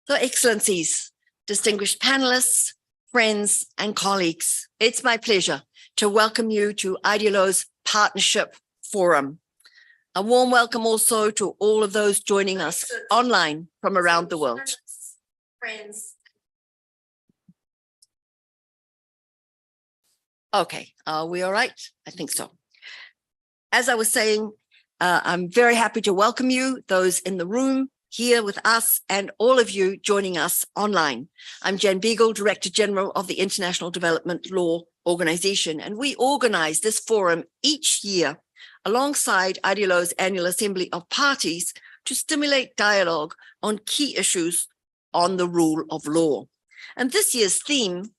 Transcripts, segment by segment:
So, Excellencies, distinguished panelists, friends, and colleagues, it's my pleasure to welcome you to IDLO's Partnership Forum. A warm welcome also to all of those joining us online from around the world. Friends. Okay, are we all right? I think so. As I was saying, I'm very happy to welcome you, those in the room, here with us, and all of you joining us online. I'm Jan Beagle, Director General of the International Development Law Organization, and we organize this forum each year alongside IDLO's Annual Assembly of Parties to stimulate dialogue on key issues on the rule of law. And this year's theme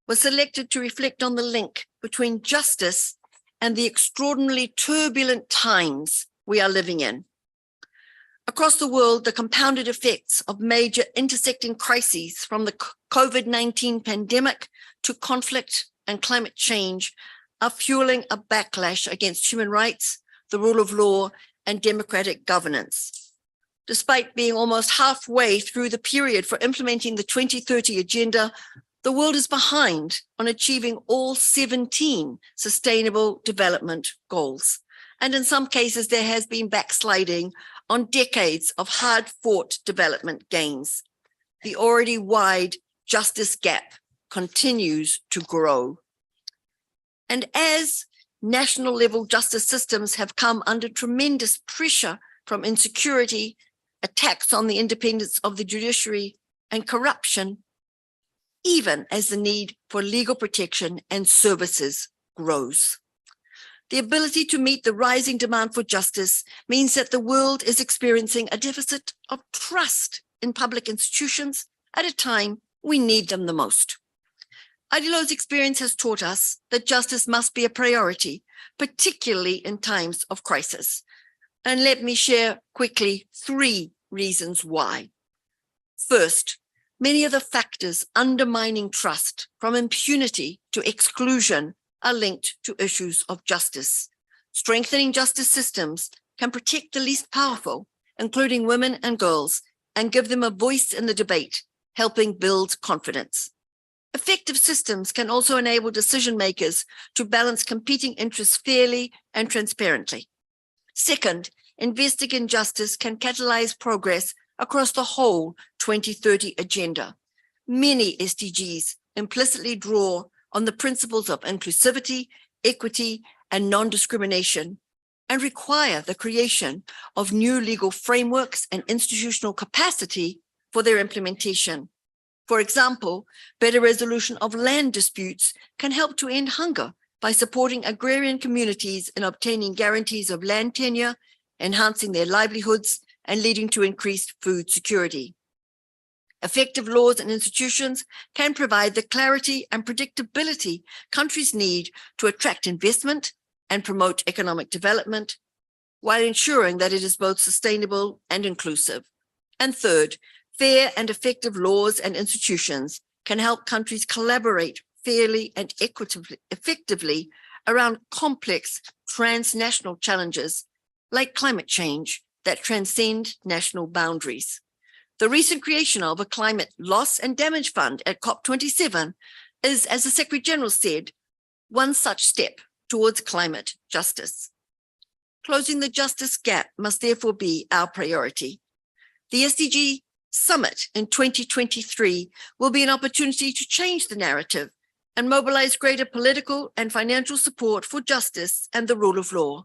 was selected to reflect on the link between justice and the extraordinarily turbulent times we are living in. Across the world, the compounded effects of major intersecting crises from the COVID-19 pandemic to conflict and climate change are fueling a backlash against human rights, the rule of law, and democratic governance. Despite being almost halfway through the period for implementing the 2030 Agenda, the world is behind on achieving all 17 Sustainable Development Goals. And in some cases, there has been backsliding on decades of hard-fought development gains. The already wide justice gap continues to grow. And as national-level justice systems have come under tremendous pressure from insecurity, attacks on the independence of the judiciary, and corruption, even as the need for legal protection and services grows. The ability to meet the rising demand for justice means that the world is experiencing a deficit of trust in public institutions at a time we need them the most. IDLO's experience has taught us that justice must be a priority, particularly in times of crisis. And let me share quickly 3 reasons why. First, many of the factors undermining trust, from impunity to exclusion, are linked to issues of justice. Strengthening justice systems can protect the least powerful, including women and girls, and give them a voice in the debate, helping build confidence. Effective systems can also enable decision makers to balance competing interests fairly and transparently. Second, investing in justice can catalyze progress across the whole 2030 Agenda. Many SDGs implicitly draw on the principles of inclusivity, equity, and non-discrimination, and require the creation of new legal frameworks and institutional capacity for their implementation. For example, better resolution of land disputes can help to end hunger by supporting agrarian communities in obtaining guarantees of land tenure, enhancing their livelihoods, and leading to increased food security. Effective laws and institutions can provide the clarity and predictability countries need to attract investment and promote economic development, while ensuring that it is both sustainable and inclusive. And third, fair and effective laws and institutions can help countries collaborate fairly and effectively around complex transnational challenges like climate change that transcend national boundaries. The recent creation of a Climate Loss and Damage Fund at COP27 is, as the Secretary General said, one such step towards climate justice. Closing the justice gap must therefore be our priority. The SDG summit in 2023 will be an opportunity to change the narrative and mobilize greater political and financial support for justice and the rule of law.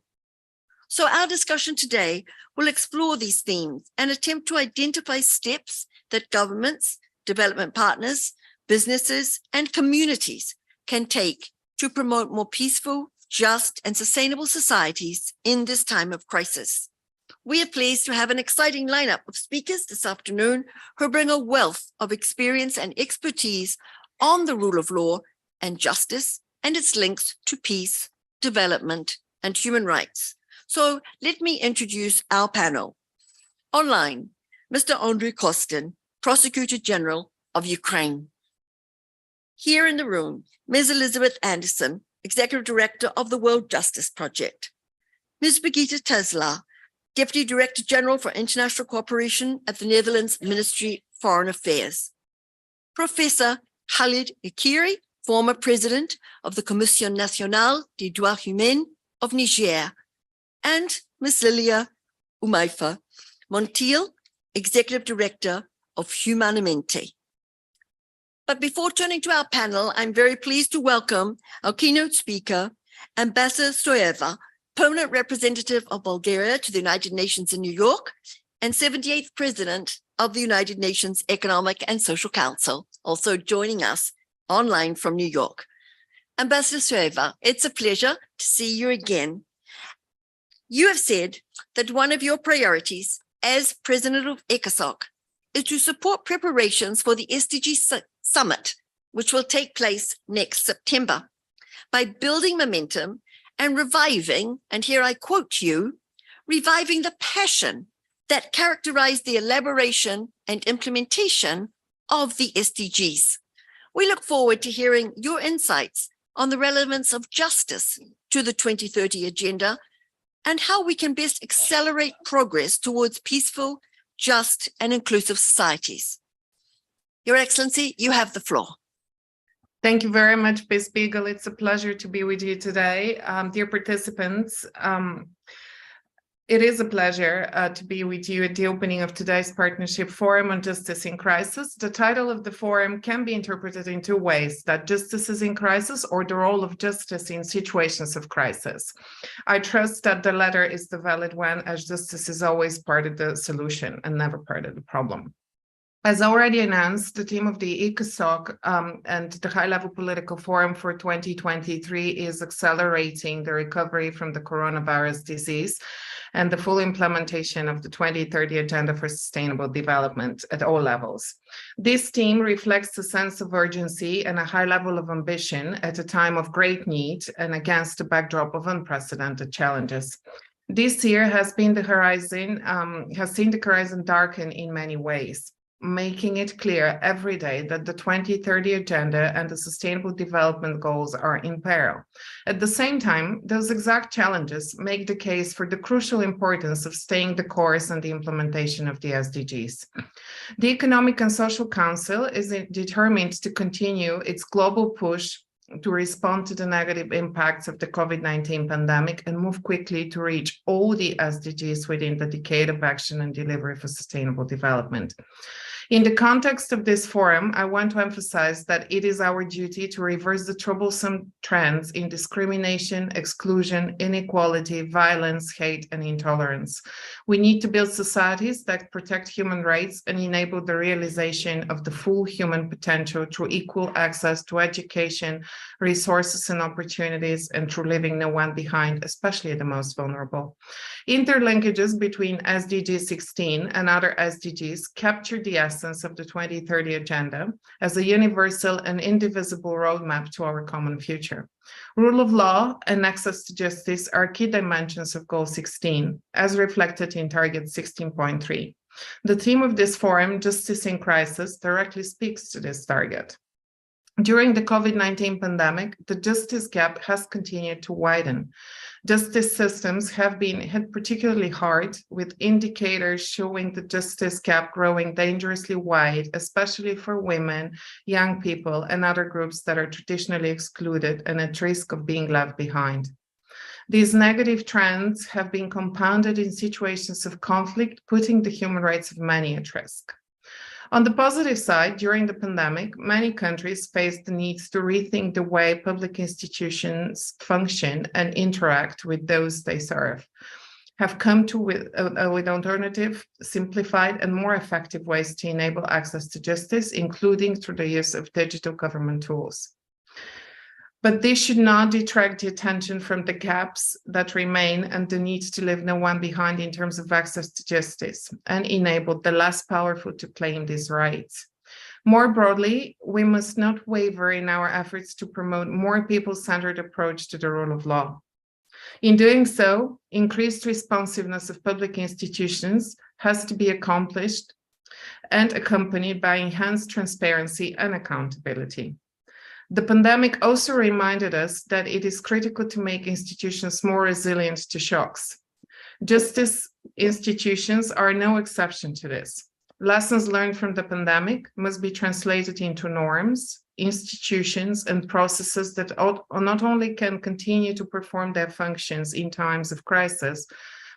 So our discussion today will explore these themes and attempt to identify steps that governments, development partners, businesses, and communities can take to promote more peaceful, just, and sustainable societies in this time of crisis. We are pleased to have an exciting lineup of speakers this afternoon who bring a wealth of experience and expertise on the rule of law and justice and its links to peace, development, and human rights. So let me introduce our panel. Online, Mr. Andriy Kostin, Prosecutor General of Ukraine. Here in the room, Ms. Elizabeth Anderson, Executive Director of the World Justice Project. Ms. Brigitte Tesla, Deputy Director General for International Cooperation at the Netherlands Ministry of Foreign Affairs. Professor Khalid Ikiri, former President of the Commission Nationale des Droits Humains of Niger. And Ms. Lilia Umaifa Montiel, Executive Director of Humanamente. But before turning to our panel, I'm very pleased to welcome our keynote speaker, Ambassador Stoeva, Permanent Representative of Bulgaria to the United Nations in New York and 78th President of the United Nations Economic and Social Council, also joining us online from New York. Ambassador Stoeva, it's a pleasure to see you again. You have said that one of your priorities as President of ECOSOC is to support preparations for the SDG Summit, which will take place next September, by building momentum and reviving, and here I quote you, reviving the passion that characterized the elaboration and implementation of the SDGs. We look forward to hearing your insights on the relevance of justice to the 2030 agenda and how we can best accelerate progress towards peaceful, just, and inclusive societies. Your Excellency, you have the floor. Thank you very much, Ms. Beagle. It's a pleasure to be with you today. Dear participants, it is a pleasure to be with you at the opening of today's Partnership Forum on Justice in Crisis. The title of the forum can be interpreted in two ways: that justice is in crisis, or the role of justice in situations of crisis. I trust that the latter is the valid one, as justice is always part of the solution and never part of the problem. As already announced, the theme of the ECOSOC and the High-Level Political Forum for 2023 is accelerating the recovery from the coronavirus disease and the full implementation of the 2030 Agenda for Sustainable Development at all levels. This theme reflects a sense of urgency and a high level of ambition at a time of great need and against the backdrop of unprecedented challenges. This year has seen the horizon darken in many ways, making it clear every day that the 2030 Agenda and the Sustainable Development Goals are in peril. At the same time, those exact challenges make the case for the crucial importance of staying the course and the implementation of the SDGs. The Economic and Social Council is determined to continue its global push to respond to the negative impacts of the COVID-19 pandemic and move quickly to reach all the SDGs within the Decade of Action and Delivery for Sustainable Development. In the context of this forum, I want to emphasize that it is our duty to reverse the troublesome trends in discrimination, exclusion, inequality, violence, hate, and intolerance. We need to build societies that protect human rights and enable the realization of the full human potential through equal access to education, resources, and opportunities, and through leaving no one behind, especially the most vulnerable. Interlinkages between SDG 16 and other SDGs capture the essence of the 2030 Agenda as a universal and indivisible roadmap to our common future. Rule of law and access to justice are key dimensions of Goal 16, as reflected in Target 16.3. The theme of this forum, Justice in Crisis, directly speaks to this target. During the COVID-19 pandemic, the justice gap has continued to widen. Justice systems have been hit particularly hard, with indicators showing the justice gap growing dangerously wide, especially for women, young people, and other groups that are traditionally excluded and at risk of being left behind. These negative trends have been compounded in situations of conflict, putting the human rights of many at risk. On the positive side, during the pandemic, many countries faced the need to rethink the way public institutions function and interact with those they serve, have come to with alternative, simplified, and more effective ways to enable access to justice, including through the use of digital government tools. But this should not detract the attention from the gaps that remain and the need to leave no one behind in terms of access to justice and enable the less powerful to claim these rights. More broadly, we must not waver in our efforts to promote more people-centered approach to the rule of law. In doing so, increased responsiveness of public institutions has to be accomplished and accompanied by enhanced transparency and accountability. The pandemic also reminded us that it is critical to make institutions more resilient to shocks. Justice institutions are no exception to this. Lessons learned from the pandemic must be translated into norms, institutions, and processes that not only can continue to perform their functions in times of crisis,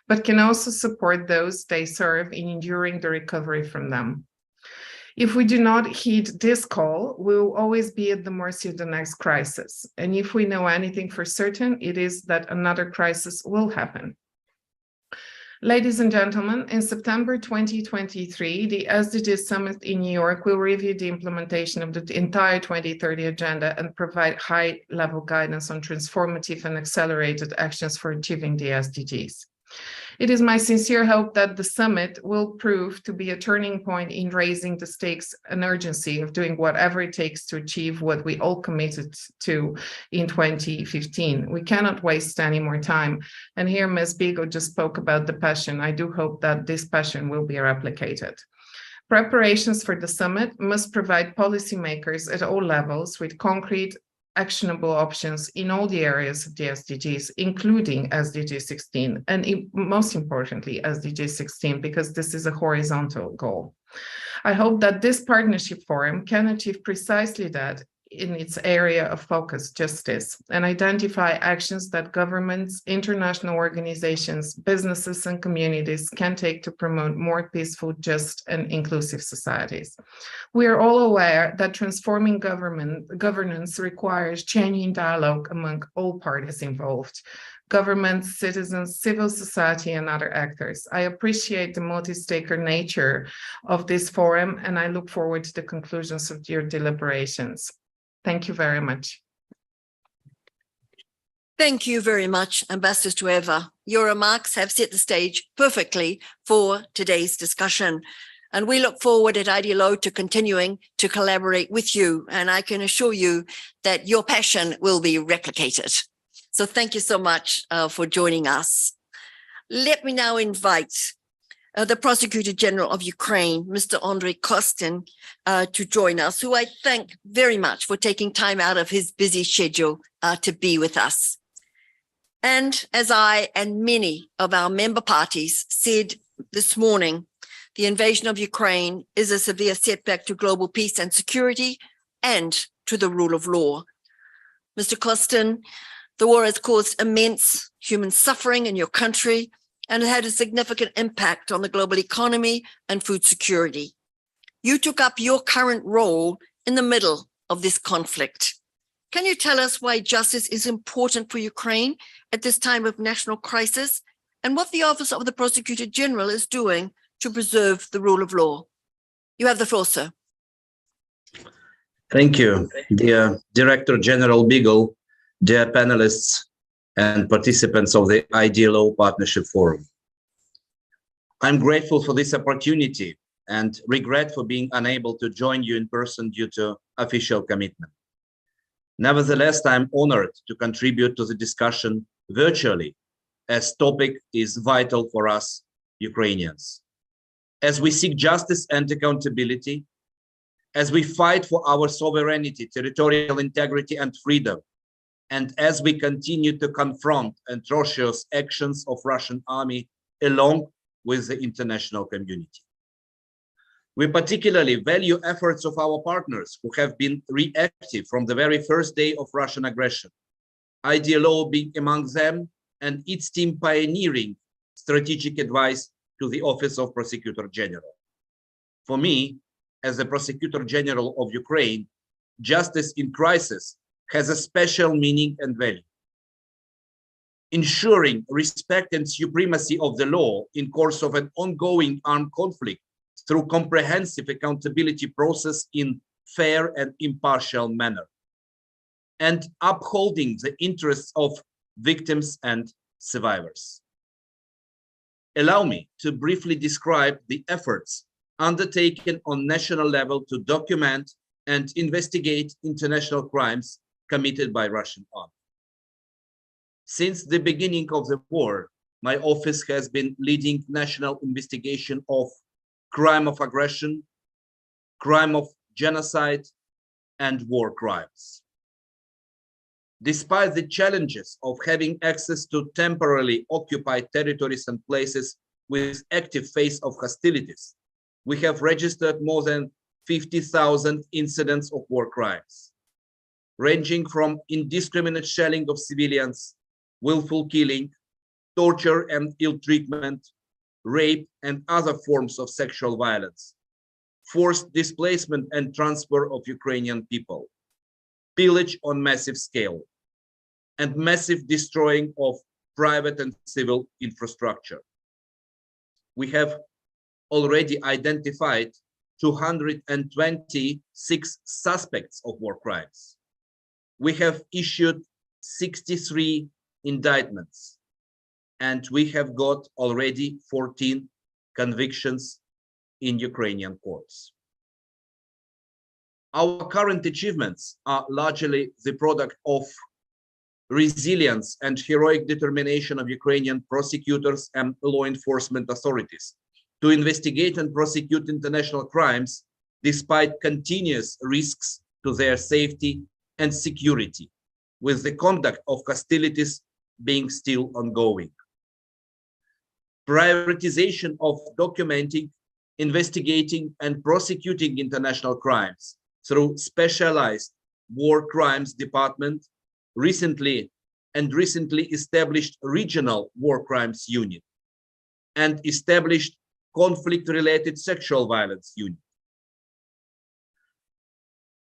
but can also support those they serve in enduring the recovery from them. If we do not heed this call, we will always be at the mercy of the next crisis. And if we know anything for certain, it is that another crisis will happen. Ladies and gentlemen, in September 2023, the SDGs Summit in New York will review the implementation of the entire 2030 agenda and provide high-level guidance on transformative and accelerated actions for achieving the SDGs. It is my sincere hope that the summit will prove to be a turning point in raising the stakes and urgency of doing whatever it takes to achieve what we all committed to in 2015. We cannot waste any more time. And here Ms. Bigo just spoke about the passion. I do hope that this passion will be replicated. Preparations for the summit must provide policymakers at all levels with concrete, actionable options in all the areas of the SDGs, including SDG 16, and most importantly, SDG 16, because this is a horizontal goal. I hope that this partnership forum can achieve precisely that in its area of focus, justice, and identify actions that governments, international organizations, businesses, and communities can take to promote more peaceful, just, and inclusive societies. We are all aware that transforming governance requires changing dialogue among all parties involved: governments, citizens, civil society, and other actors. I appreciate the multi-stakeholder nature of this forum, and I look forward to the conclusions of your deliberations. Thank you very much. Thank you very much, Ambassador Strueva. Your remarks have set the stage perfectly for today's discussion. And we look forward at IDLO to continuing to collaborate with you. And I can assure you that your passion will be replicated. So thank you so much for joining us. Let me now invite the Prosecutor General of Ukraine, Mr. Andrei Kostin, to join us, who I thank very much for taking time out of his busy schedule to be with us. And as I and many of our member parties said this morning, the invasion of Ukraine is a severe setback to global peace and security and to the rule of law. Mr. Kostin, the war has caused immense human suffering in your country, and it had a significant impact on the global economy and food security. You took up your current role in the middle of this conflict. Can you tell us why justice is important for Ukraine at this time of national crisis, and what the Office of the Prosecutor General is doing to preserve the rule of law? You have the floor, sir. Thank you, dear Director General Beagle, dear panelists, and participants of the IDLO Partnership Forum. I'm grateful for this opportunity and regret for being unable to join you in person due to official commitment. Nevertheless, I'm honored to contribute to the discussion virtually, as topic is vital for us Ukrainians. As we seek justice and accountability, as we fight for our sovereignty, territorial integrity, and freedom, and as we continue to confront atrocious actions of Russian army along with the international community. We particularly value efforts of our partners who have been reactive from the very first day of Russian aggression, IDLO being among them, and its team pioneering strategic advice to the Office of Prosecutor General. For me, as the Prosecutor General of Ukraine, justice in crisis has a special meaning and value. Ensuring respect and supremacy of the law in course of an ongoing armed conflict through comprehensive accountability process in fair and impartial manner, and upholding the interests of victims and survivors. Allow me to briefly describe the efforts undertaken on national level to document and investigate international crimes committed by Russian army. Since the beginning of the war, my office has been leading national investigation of crime of aggression, crime of genocide, and war crimes. Despite the challenges of having access to temporarily occupied territories and places with active phase of hostilities, we have registered more than 50,000 incidents of war crimes, ranging from indiscriminate shelling of civilians, willful killing, torture and ill treatment, rape and other forms of sexual violence, forced displacement and transfer of Ukrainian people, pillage on massive scale, and massive destroying of private and civil infrastructure. We have already identified 226 suspects of war crimes. We have issued 63 indictments, and we have got already 14 convictions in Ukrainian courts. Our current achievements are largely the product of resilience and heroic determination of Ukrainian prosecutors and law enforcement authorities to investigate and prosecute international crimes despite continuous risks to their safety and security, with the conduct of hostilities being still ongoing. Prioritization of documenting, investigating, and prosecuting international crimes through specialized war crimes department recently established regional war crimes unit and established conflict-related sexual violence unit.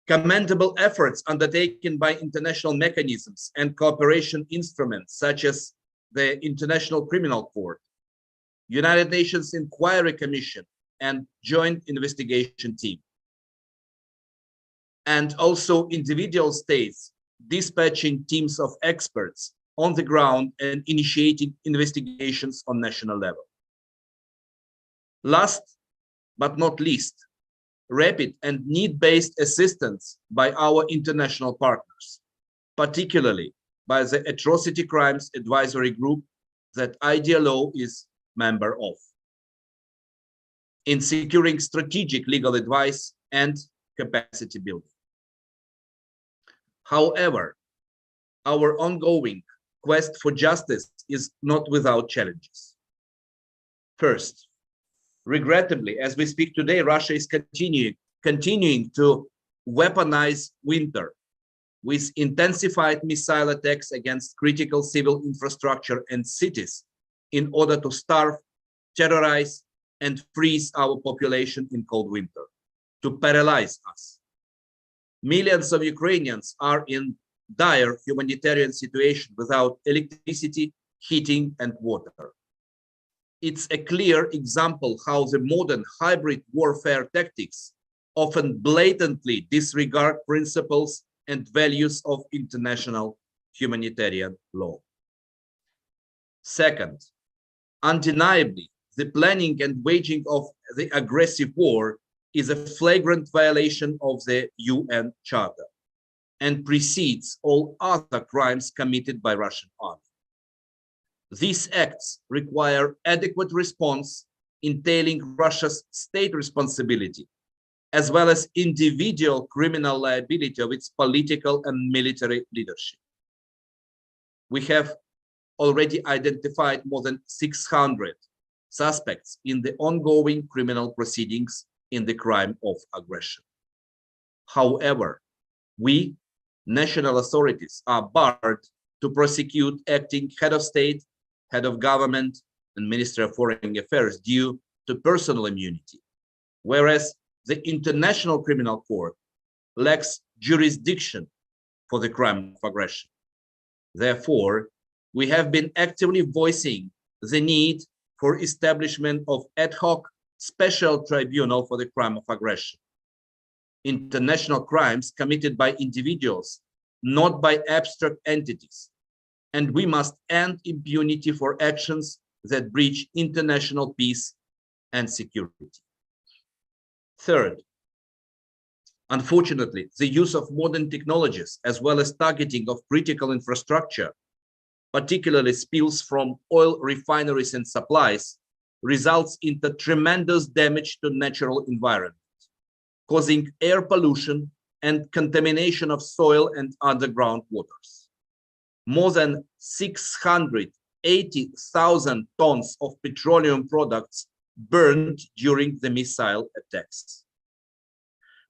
Commendable efforts undertaken by international mechanisms and cooperation instruments such as the International Criminal Court, United Nations Inquiry Commission, and Joint Investigation Team. And also individual states dispatching teams of experts on the ground and initiating investigations on national level. Last but not least, rapid and need-based assistance by our international partners, particularly by the Atrocity Crimes Advisory Group that IDLO is member of, in securing strategic legal advice and capacity building. However, our ongoing quest for justice is not without challenges. First, regrettably, as we speak today, Russia is continuing to weaponize winter with intensified missile attacks against critical civil infrastructure and cities in order to starve, terrorize, and freeze our population in cold winter, to paralyze us. Millions of Ukrainians are in dire humanitarian situation without electricity, heating, and water. It's a clear example how the modern hybrid warfare tactics often blatantly disregard principles and values of international humanitarian law. Second, undeniably, the planning and waging of the aggressive war is a flagrant violation of the UN Charter and precedes all other crimes committed by Russian army. These acts require adequate response entailing Russia's state responsibility, as well as individual criminal liability of its political and military leadership. We have already identified more than 600 suspects in the ongoing criminal proceedings in the crime of aggression. However, we, national authorities, are barred to prosecute acting head of state, head of government, and Minister of Foreign Affairs due to personal immunity, whereas the International Criminal Court lacks jurisdiction for the crime of aggression. Therefore, we have been actively voicing the need for establishment of ad hoc special tribunal for the crime of aggression. International crimes committed by individuals, not by abstract entities. And we must end impunity for actions that breach international peace and security. Third, unfortunately, the use of modern technologies as well as targeting of critical infrastructure, particularly spills from oil refineries and supplies, results in the tremendous damage to natural environment, causing air pollution and contamination of soil and underground waters. More than 680,000 tons of petroleum products burned during the missile attacks.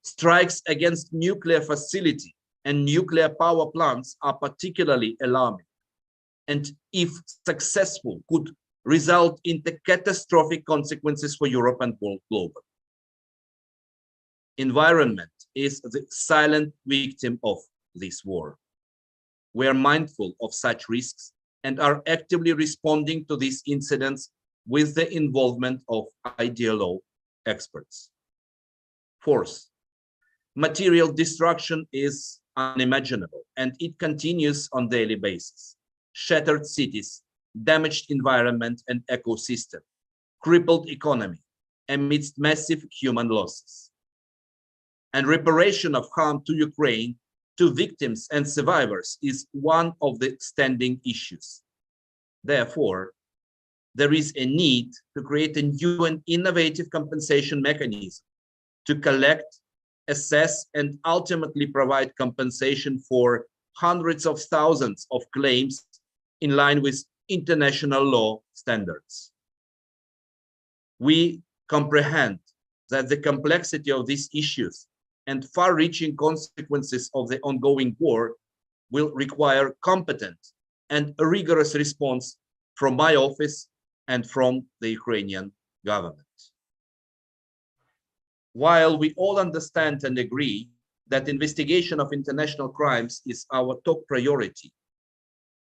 Strikes against nuclear facility and nuclear power plants are particularly alarming, and if successful, could result in the catastrophic consequences for Europe and world global. Environment is the silent victim of this war. We are mindful of such risks and are actively responding to these incidents with the involvement of IDLO experts. Fourth, material destruction is unimaginable and it continues on a daily basis. Shattered cities, damaged environment and ecosystem, crippled economy amidst massive human losses. And reparation of harm to Ukraine, to victims and survivors is one of the standing issues. Therefore, there is a need to create a new and innovative compensation mechanism to collect, assess, and ultimately provide compensation for hundreds of thousands of claims in line with international law standards. We comprehend that the complexity of these issues and far-reaching consequences of the ongoing war will require competent and a rigorous response from my office and from the Ukrainian government. While we all understand and agree that investigation of international crimes is our top priority,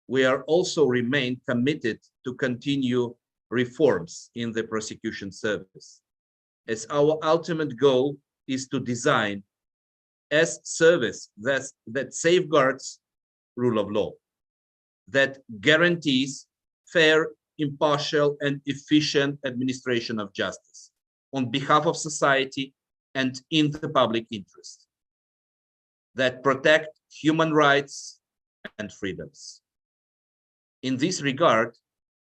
we are also remain committed to continue reforms in the prosecution service, as our ultimate goal is to design a service that safeguards rule of law, that guarantees fair, impartial, and efficient administration of justice on behalf of society and in the public interest, that protect human rights and freedoms. In this regard,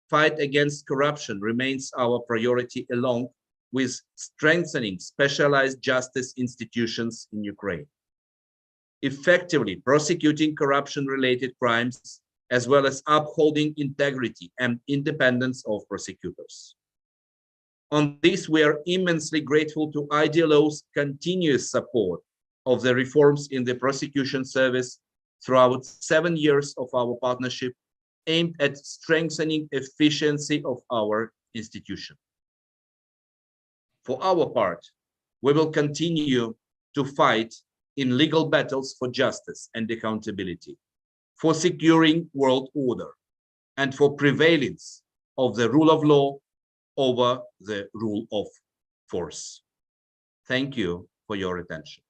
fight against corruption remains our priority, along with strengthening specialized justice institutions in Ukraine, effectively prosecuting corruption-related crimes, as well as upholding integrity and independence of prosecutors. On this, we are immensely grateful to IDLO's continuous support of the reforms in the prosecution service throughout 7 years of our partnership, aimed at strengthening efficiency of our institution. For our part, we will continue to fight in legal battles for justice and accountability, for securing world order, and for prevalence of the rule of law over the rule of force. Thank you for your attention.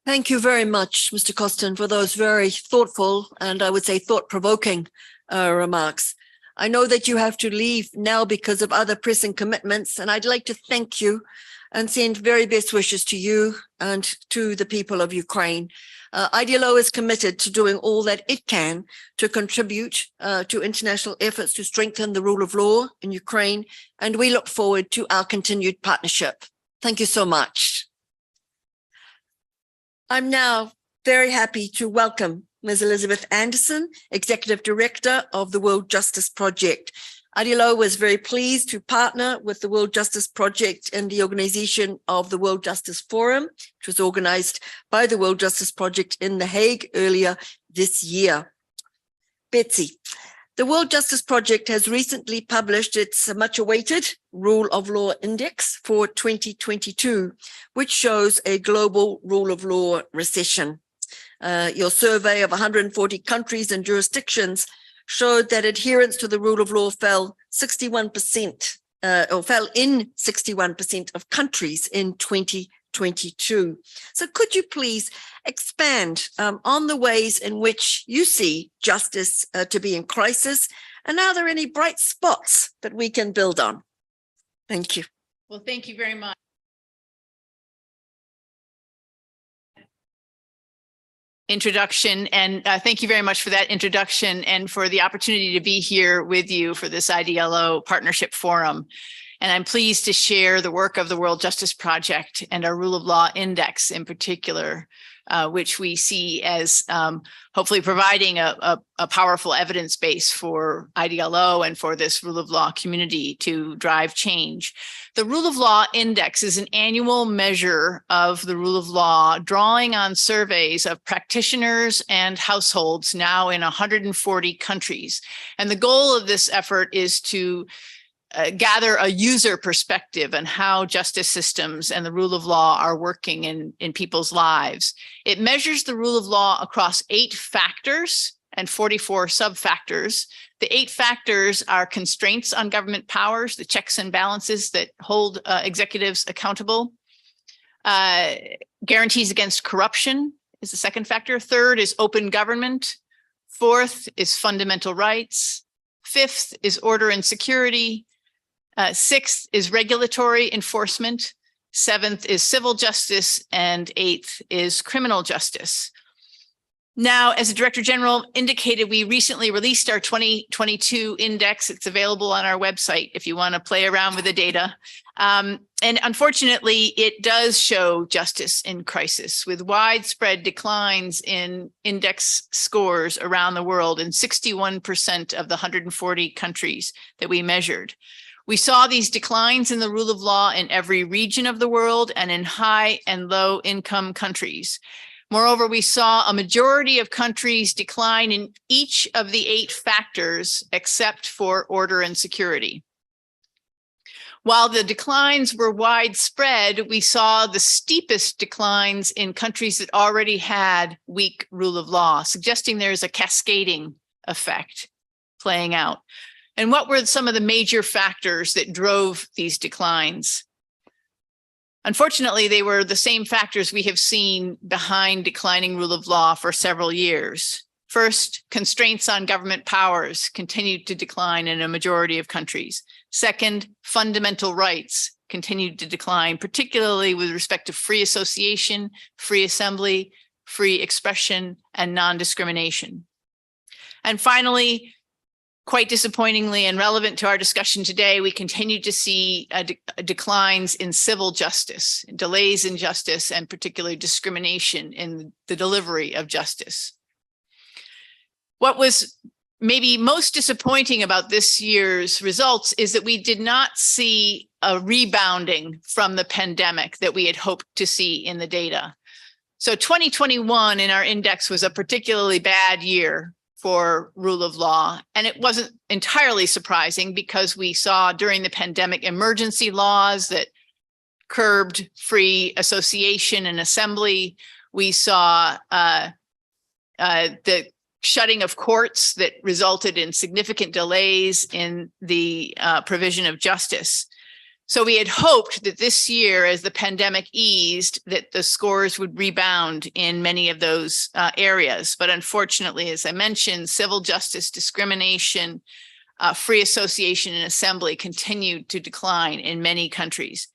Thank you very much, Mr. Kostin, for those very thoughtful and I would say thought-provoking remarks. I know that you have to leave now because of other pressing commitments, and I'd like to thank you and send very best wishes to you and to the people of Ukraine. IDLO is committed to doing all that it can to contribute to international efforts to strengthen the rule of law in Ukraine, and we look forward to our continued partnership. Thank you so much. I'm now very happy to welcome Ms. Elizabeth Anderson, Executive Director of the World Justice Project. IDLO was very pleased to partner with the World Justice Project in the organization of the World Justice Forum, which was organized by the World Justice Project in The Hague earlier this year. Betsy, The World Justice Project has recently published its much-awaited Rule of Law Index for 2022, which shows a global rule of law recession. Your survey of 140 countries and jurisdictions showed that adherence to the rule of law fell 61%, or fell in 61% of countries in 2022. So could you please expand on the ways in which you see justice to be in crisis, and are there any bright spots that we can build on? Thank you. Well, thank you very much. Introduction, and thank you very much for that introduction and for the opportunity to be here with you for this IDLO Partnership Forum. And I'm pleased to share the work of the World Justice Project and our Rule of Law Index in particular, which we see as hopefully providing a powerful evidence base for IDLO and for this rule of law community to drive change. The Rule of Law Index is an annual measure of the rule of law, drawing on surveys of practitioners and households now in 140 countries. And the goal of this effort is to gather a user perspective on how justice systems and the rule of law are working in people's lives. It measures the rule of law across 8 factors and 44 sub-factors. The 8 factors are constraints on government powers, the checks and balances that hold executives accountable. Guarantees against corruption is the second factor. Third is open government. Fourth is fundamental rights. Fifth is order and security. Sixth is regulatory enforcement. Seventh is civil justice, and 8th is criminal justice. Now, as the Director General indicated, we recently released our 2022 index. It's available on our website if you want to play around with the data. And unfortunately, it does show justice in crisis, with widespread declines in index scores around the world in 61% of the 140 countries that we measured. We saw these declines in the rule of law in every region of the world and in high and low income countries. Moreover, we saw a majority of countries decline in each of the 8 factors except for order and security. While the declines were widespread, we saw the steepest declines in countries that already had weak rule of law, suggesting there's a cascading effect playing out. And what were some of the major factors that drove these declines? Unfortunately, they were the same factors we have seen behind declining rule of law for several years. First, constraints on government powers continued to decline in a majority of countries. Second, fundamental rights continued to decline, particularly with respect to free association, free assembly, free expression, and non-discrimination. And finally, quite disappointingly and relevant to our discussion today, we continue to see declines in civil justice, delays in justice, and particularly discrimination in the delivery of justice. What was maybe most disappointing about this year's results is that we did not see a rebounding from the pandemic that we had hoped to see in the data. So 2021 in our index was a particularly bad year for rule of law. And it wasn't entirely surprising because we saw during the pandemic emergency laws that curbed free association and assembly. We saw the shutting of courts that resulted in significant delays in the provision of justice. So we had hoped that this year, as the pandemic eased, that the scores would rebound in many of those areas. But unfortunately, as I mentioned, civil justice, discrimination, free association and assembly continued to decline in many countries.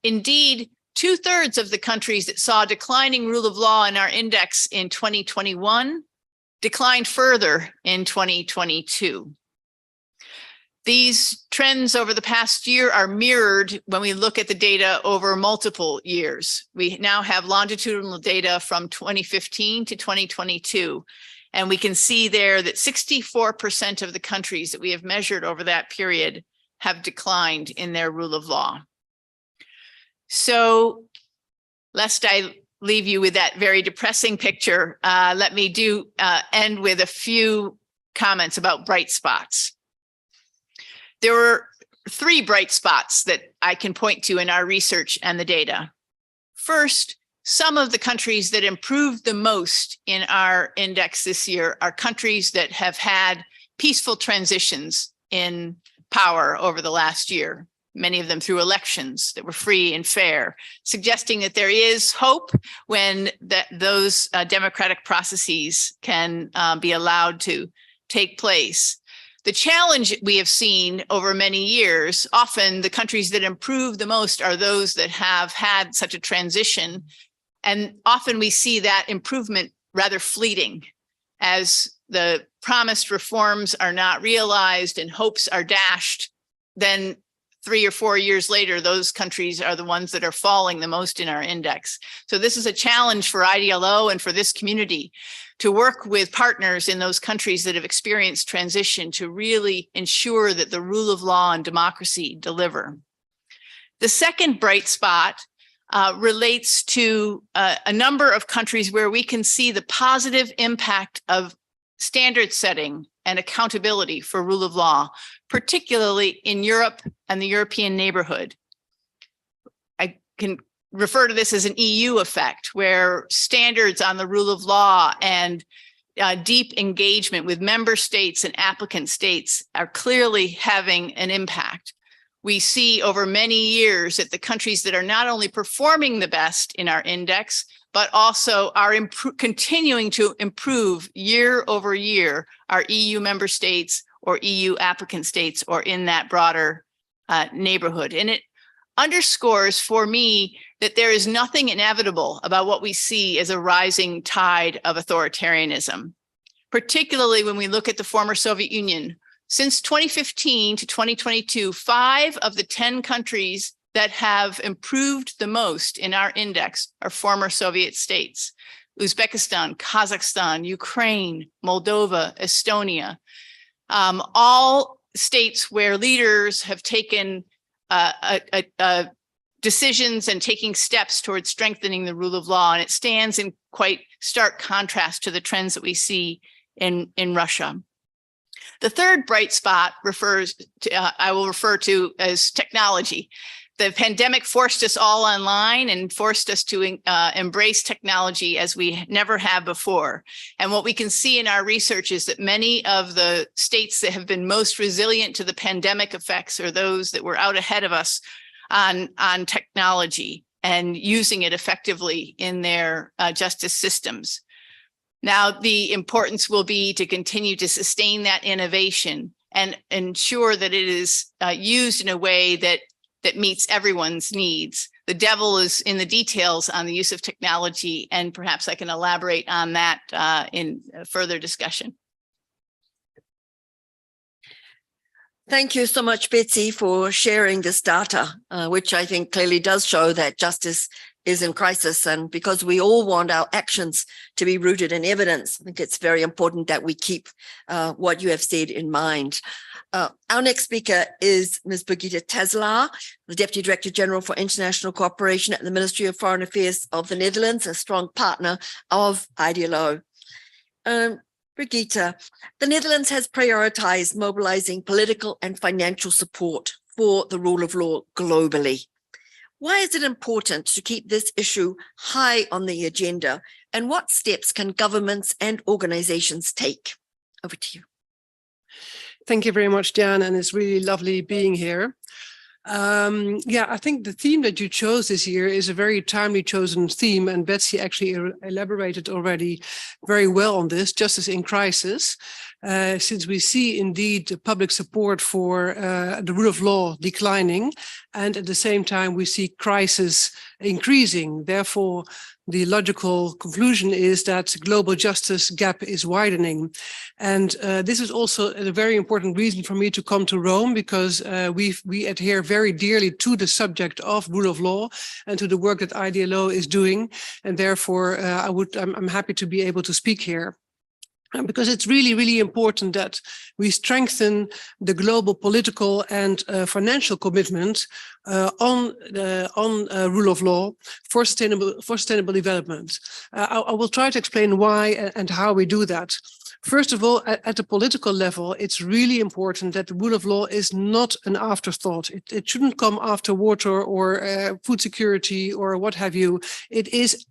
Indeed, 2/3 of the countries that saw declining rule of law in our index in 2021 declined further in 2022. These trends over the past year are mirrored when we look at the data over multiple years. We now have longitudinal data from 2015 to 2022, and we can see there that 64% of the countries that we have measured over that period have declined in their rule of law. So, lest I leave you with that very depressing picture, let me end with a few comments about bright spots. There were 3 bright spots that I can point to in our research and the data. First, some of the countries that improved the most in our index this year are countries that have had peaceful transitions in power over the last year, many of them through elections that were free and fair, suggesting that there is hope when those democratic processes can be allowed to take place. The challenge we have seen over many years, often the countries that improve the most are those that have had such a transition. And often we see that improvement rather fleeting as the promised reforms are not realized and hopes are dashed. Then 3 or 4 years later, those countries are the ones that are falling the most in our index. So this is a challenge for IDLO and for this community to work with partners in those countries that have experienced transition to really ensure that the rule of law and democracy deliver. The second bright spot relates to a number of countries where we can see the positive impact of standard setting and accountability for rule of law, particularly in Europe and the European neighborhood. I can refer to this as an EU effect, where standards on the rule of law and deep engagement with member states and applicant states are clearly having an impact. We see over many years that the countries that are not only performing the best in our index, but also are continuing to improve year over year are EU member states or EU applicant states or in that broader neighborhood. And it underscores for me that there is nothing inevitable about what we see as a rising tide of authoritarianism, particularly when we look at the former Soviet Union. Since 2015 to 2022, 5 of the 10 countries that have improved the most in our index are former Soviet states: Uzbekistan, Kazakhstan, Ukraine, Moldova, Estonia, all states where leaders have taken decisions and taking steps towards strengthening the rule of law. And it stands in quite stark contrast to the trends that we see in Russia. The third bright spot refers to, I will refer to as technology. The pandemic forced us all online and forced us to embrace technology as we never have before. And what we can see in our research is that many of the states that have been most resilient to the pandemic effects are those that were out ahead of us on technology and using it effectively in their justice systems. Now, the importance will be to continue to sustain that innovation and ensure that it is used in a way that meets everyone's needs. The devil is in the details on the use of technology, and perhaps I can elaborate on that in further discussion. Thank you so much, Betsy, for sharing this data, which I think clearly does show that justice is in crisis. And because we all want our actions to be rooted in evidence, I think it's very important that we keep what you have said in mind. Our next speaker is Ms. Brigitte Tazelaar, the Deputy Director General for International Cooperation at the Ministry of Foreign Affairs of the Netherlands, a strong partner of IDLO. Brigitte, the Netherlands has prioritized mobilizing political and financial support for the rule of law globally. Why is it important to keep this issue high on the agenda, and what steps can governments and organizations take? Over to you. Thank you very much, Jan, and it's really lovely being here. I think the theme that you chose this year is a very timely chosen theme, and Betsy actually elaborated already very well on this, justice in crisis, since we see indeed the public support for the rule of law declining, and at the same time we see crisis increasing. Therefore, the logical conclusion is that global justice gap is widening. And this is also a very important reason for me to come to Rome, because we adhere very dearly to the subject of rule of law and to the work that IDLO is doing. And therefore, I'm happy to be able to speak here. Because it's really, really important that we strengthen the global political and financial commitment on rule of law for sustainable development. I will try to explain why and how we do that. First of all, at the political level, it's really important that the rule of law is not an afterthought. It shouldn't come after water or food security or what have you. It is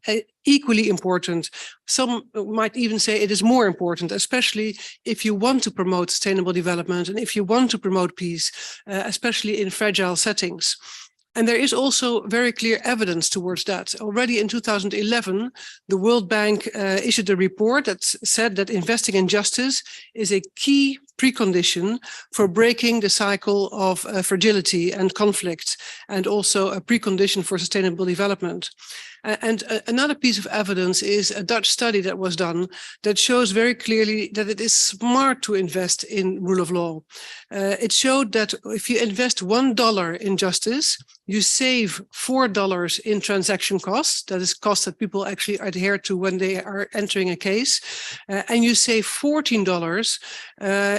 equally important. Some might even say it is more important, especially if you want to promote sustainable development and if you want to promote peace, especially in fragile settings. And there is also very clear evidence towards that. Already in 2011, the World Bank issued a report that said that investing in justice is a key precondition for breaking the cycle of fragility and conflict, and also a precondition for sustainable development. And another piece of evidence is a Dutch study that was done that shows very clearly that it is smart to invest in rule of law. It showed that if you invest $1 in justice, you save $4 in transaction costs. That is costs that people actually adhere to when they are entering a case. And you save $14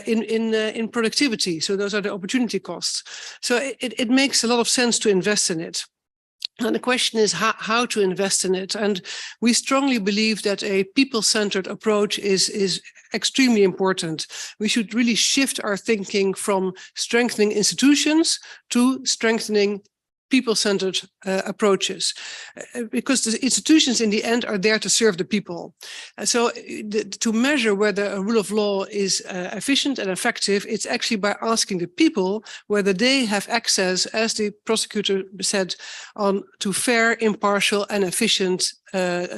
in productivity. So those are the opportunity costs. So it makes a lot of sense to invest in it. And the question is how to invest in it. And we strongly believe that a people-centered approach is extremely important. We should really shift our thinking from strengthening institutions to strengthening people-centered approaches, because the institutions in the end are there to serve the people. So to measure whether a rule of law is efficient and effective, it's actually by asking the people whether they have access, as the prosecutor said, to fair, impartial and efficient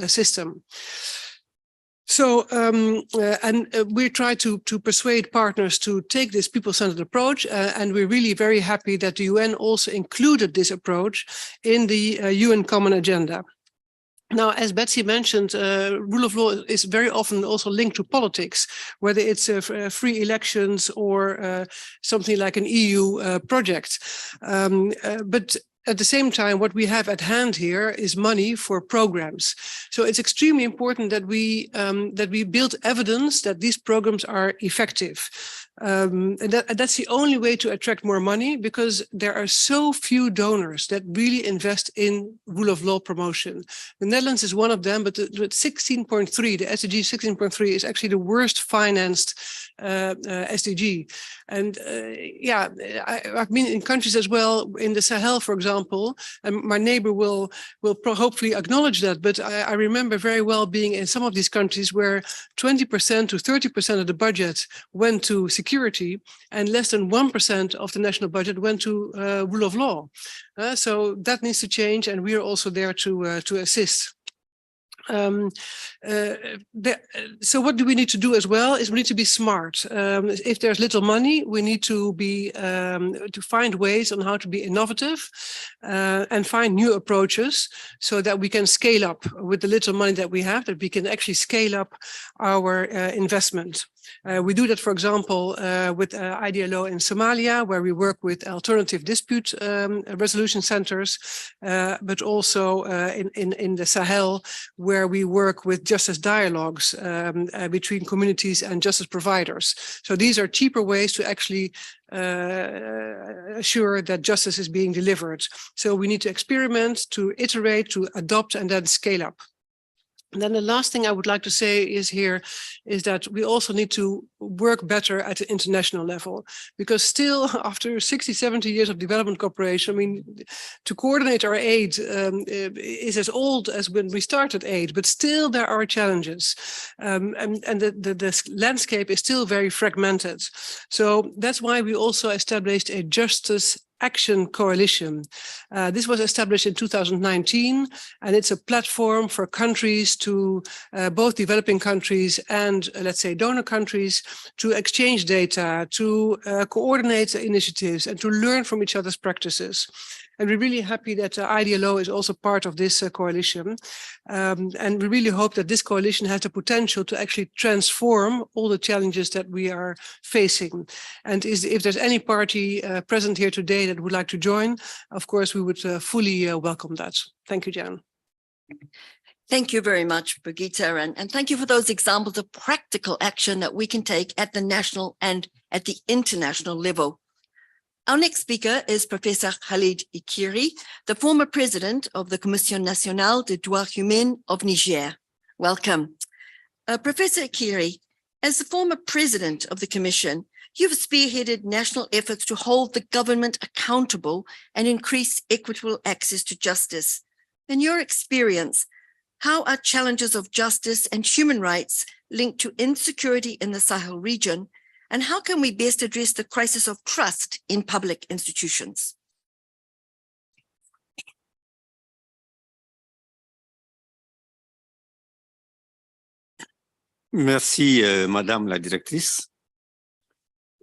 system. So, we try to persuade partners to take this people-centered approach, and we're really very happy that the UN also included this approach in the UN Common Agenda. Now, as Betsy mentioned, rule of law is very often also linked to politics, whether it's free elections or something like an EU project. But at the same time, what we have at hand here is money for programs. So it's extremely important that we build evidence that these programs are effective. And that's the only way to attract more money, because there are so few donors that really invest in rule of law promotion. The Netherlands is one of them, but the 16.3, the SDG 16.3 is actually the worst financed SDG. And I've been in countries as well, in the Sahel, for example, and my neighbor will hopefully acknowledge that. But I remember very well being in some of these countries where 20% to 30% of the budget went to security and less than 1% of the national budget went to rule of law. So that needs to change, and we are also there to assist. So what do we need to do as well is we need to be smart. If there's little money, we need to be to find ways on how to be innovative and find new approaches so that we can scale up with the little money that we have, that we can actually scale up our investment. We do that, for example, with IDLO in Somalia, where we work with alternative dispute resolution centers, but also in the Sahel, where we work with justice dialogues between communities and justice providers. So these are cheaper ways to actually assure that justice is being delivered. So we need to experiment, to iterate, to adopt, and then scale up. And then the last thing I would like to say is that we also need to work better at the international level, because still after 60, 70 years of development cooperation, I mean, to coordinate our aid is as old as when we started aid, but still there are challenges. And the landscape is still very fragmented. So that's why we also established a Justice Action Coalition. This was established in 2019, and it's a platform for countries to both developing countries and let's say donor countries to exchange data, to coordinate initiatives and to learn from each other's practices. And we're really happy that IDLO is also part of this coalition. And we really hope that this coalition has the potential to actually transform all the challenges that we are facing. And if there's any party present here today that would like to join, of course, we would fully welcome that. Thank you, Jan. Thank you very much, Brigitte, and thank you for those examples of practical action that we can take at the national and at the international level. Our next speaker is Professor Khalid Ikiri, the former president of the Commission nationale des droits humains of Niger. Welcome. Professor Ikiri, as the former president of the Commission, you've spearheaded national efforts to hold the government accountable and increase equitable access to justice. In your experience, how are challenges of justice and human rights linked to insecurity in the Sahel region? And how can we best address the crisis of trust in public institutions? Merci, Madame la Directrice.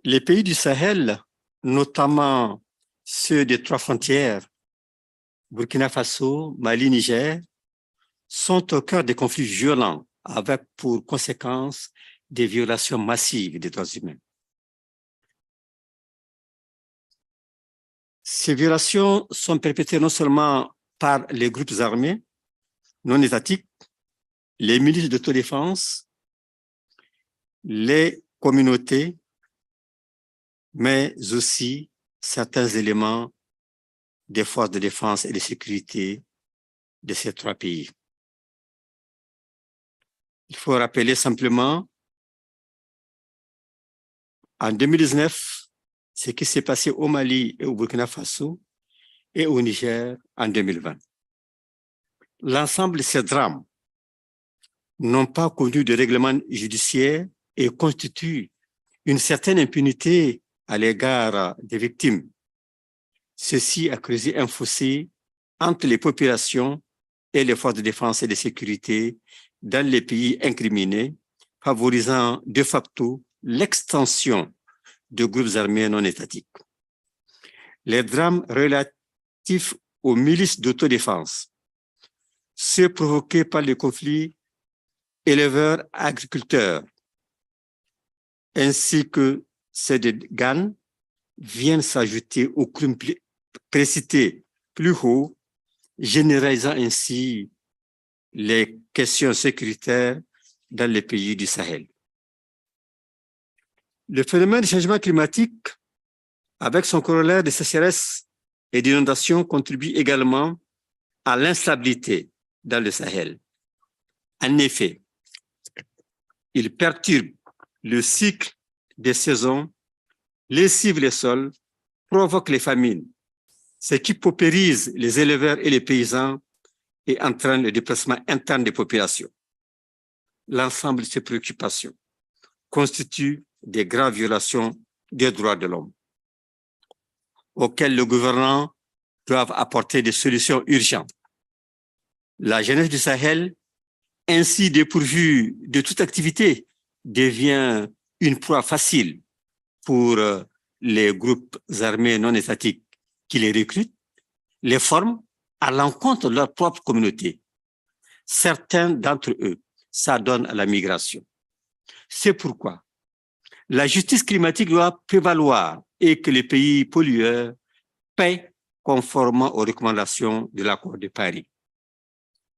Les pays du Sahel, notamment ceux des trois frontières, Burkina Faso, Mali, Niger, sont au cœur des conflits violents avec pour conséquence des violations massives des droits humains. Ces violations sont perpétrées non seulement par les groupes armés non étatiques, les milices d'autodéfense, les communautés, mais aussi certains éléments des forces de défense et de sécurité de ces trois pays. Il faut rappeler simplement, en 2019, ce qui s'est passé au Mali et au Burkina Faso et au Niger en 2020. L'ensemble de ces drames n'ont pas connu de règlement judiciaire et constituent une certaine impunité à l'égard des victimes. Ceci a creusé un fossé entre les populations et les forces de défense et de sécurité dans les pays incriminés, favorisant de facto l'extension de groupes armés non étatiques. Les drames relatifs aux milices d'autodéfense, ceux provoqués par les conflits éleveurs-agriculteurs, ainsi que ceux de Gan, viennent s'ajouter aux crimes précités plus haut, généralisant ainsi les questions sécuritaires dans les pays du Sahel. Le phénomène du changement climatique, avec son corollaire de sécheresse et d'inondation, contribue également à l'instabilité dans le Sahel. En effet, il perturbe le cycle des saisons, lessive les sols, provoque les famines, ce qui paupérise les éleveurs et les paysans et entraîne le déplacement interne des populations. L'ensemble de ces préoccupations constitue des graves violations des droits de l'homme, auxquelles le gouvernement doit apporter des solutions urgentes. La jeunesse du Sahel, ainsi dépourvue de toute activité, devient une proie facile pour les groupes armés non étatiques qui les recrutent, les forment à l'encontre de leur propre communauté. Certains d'entre eux s'adonnent à la migration. C'est pourquoi la justice climatique doit prévaloir et que les pays pollueurs paient conformément aux recommandations de l'accord de Paris.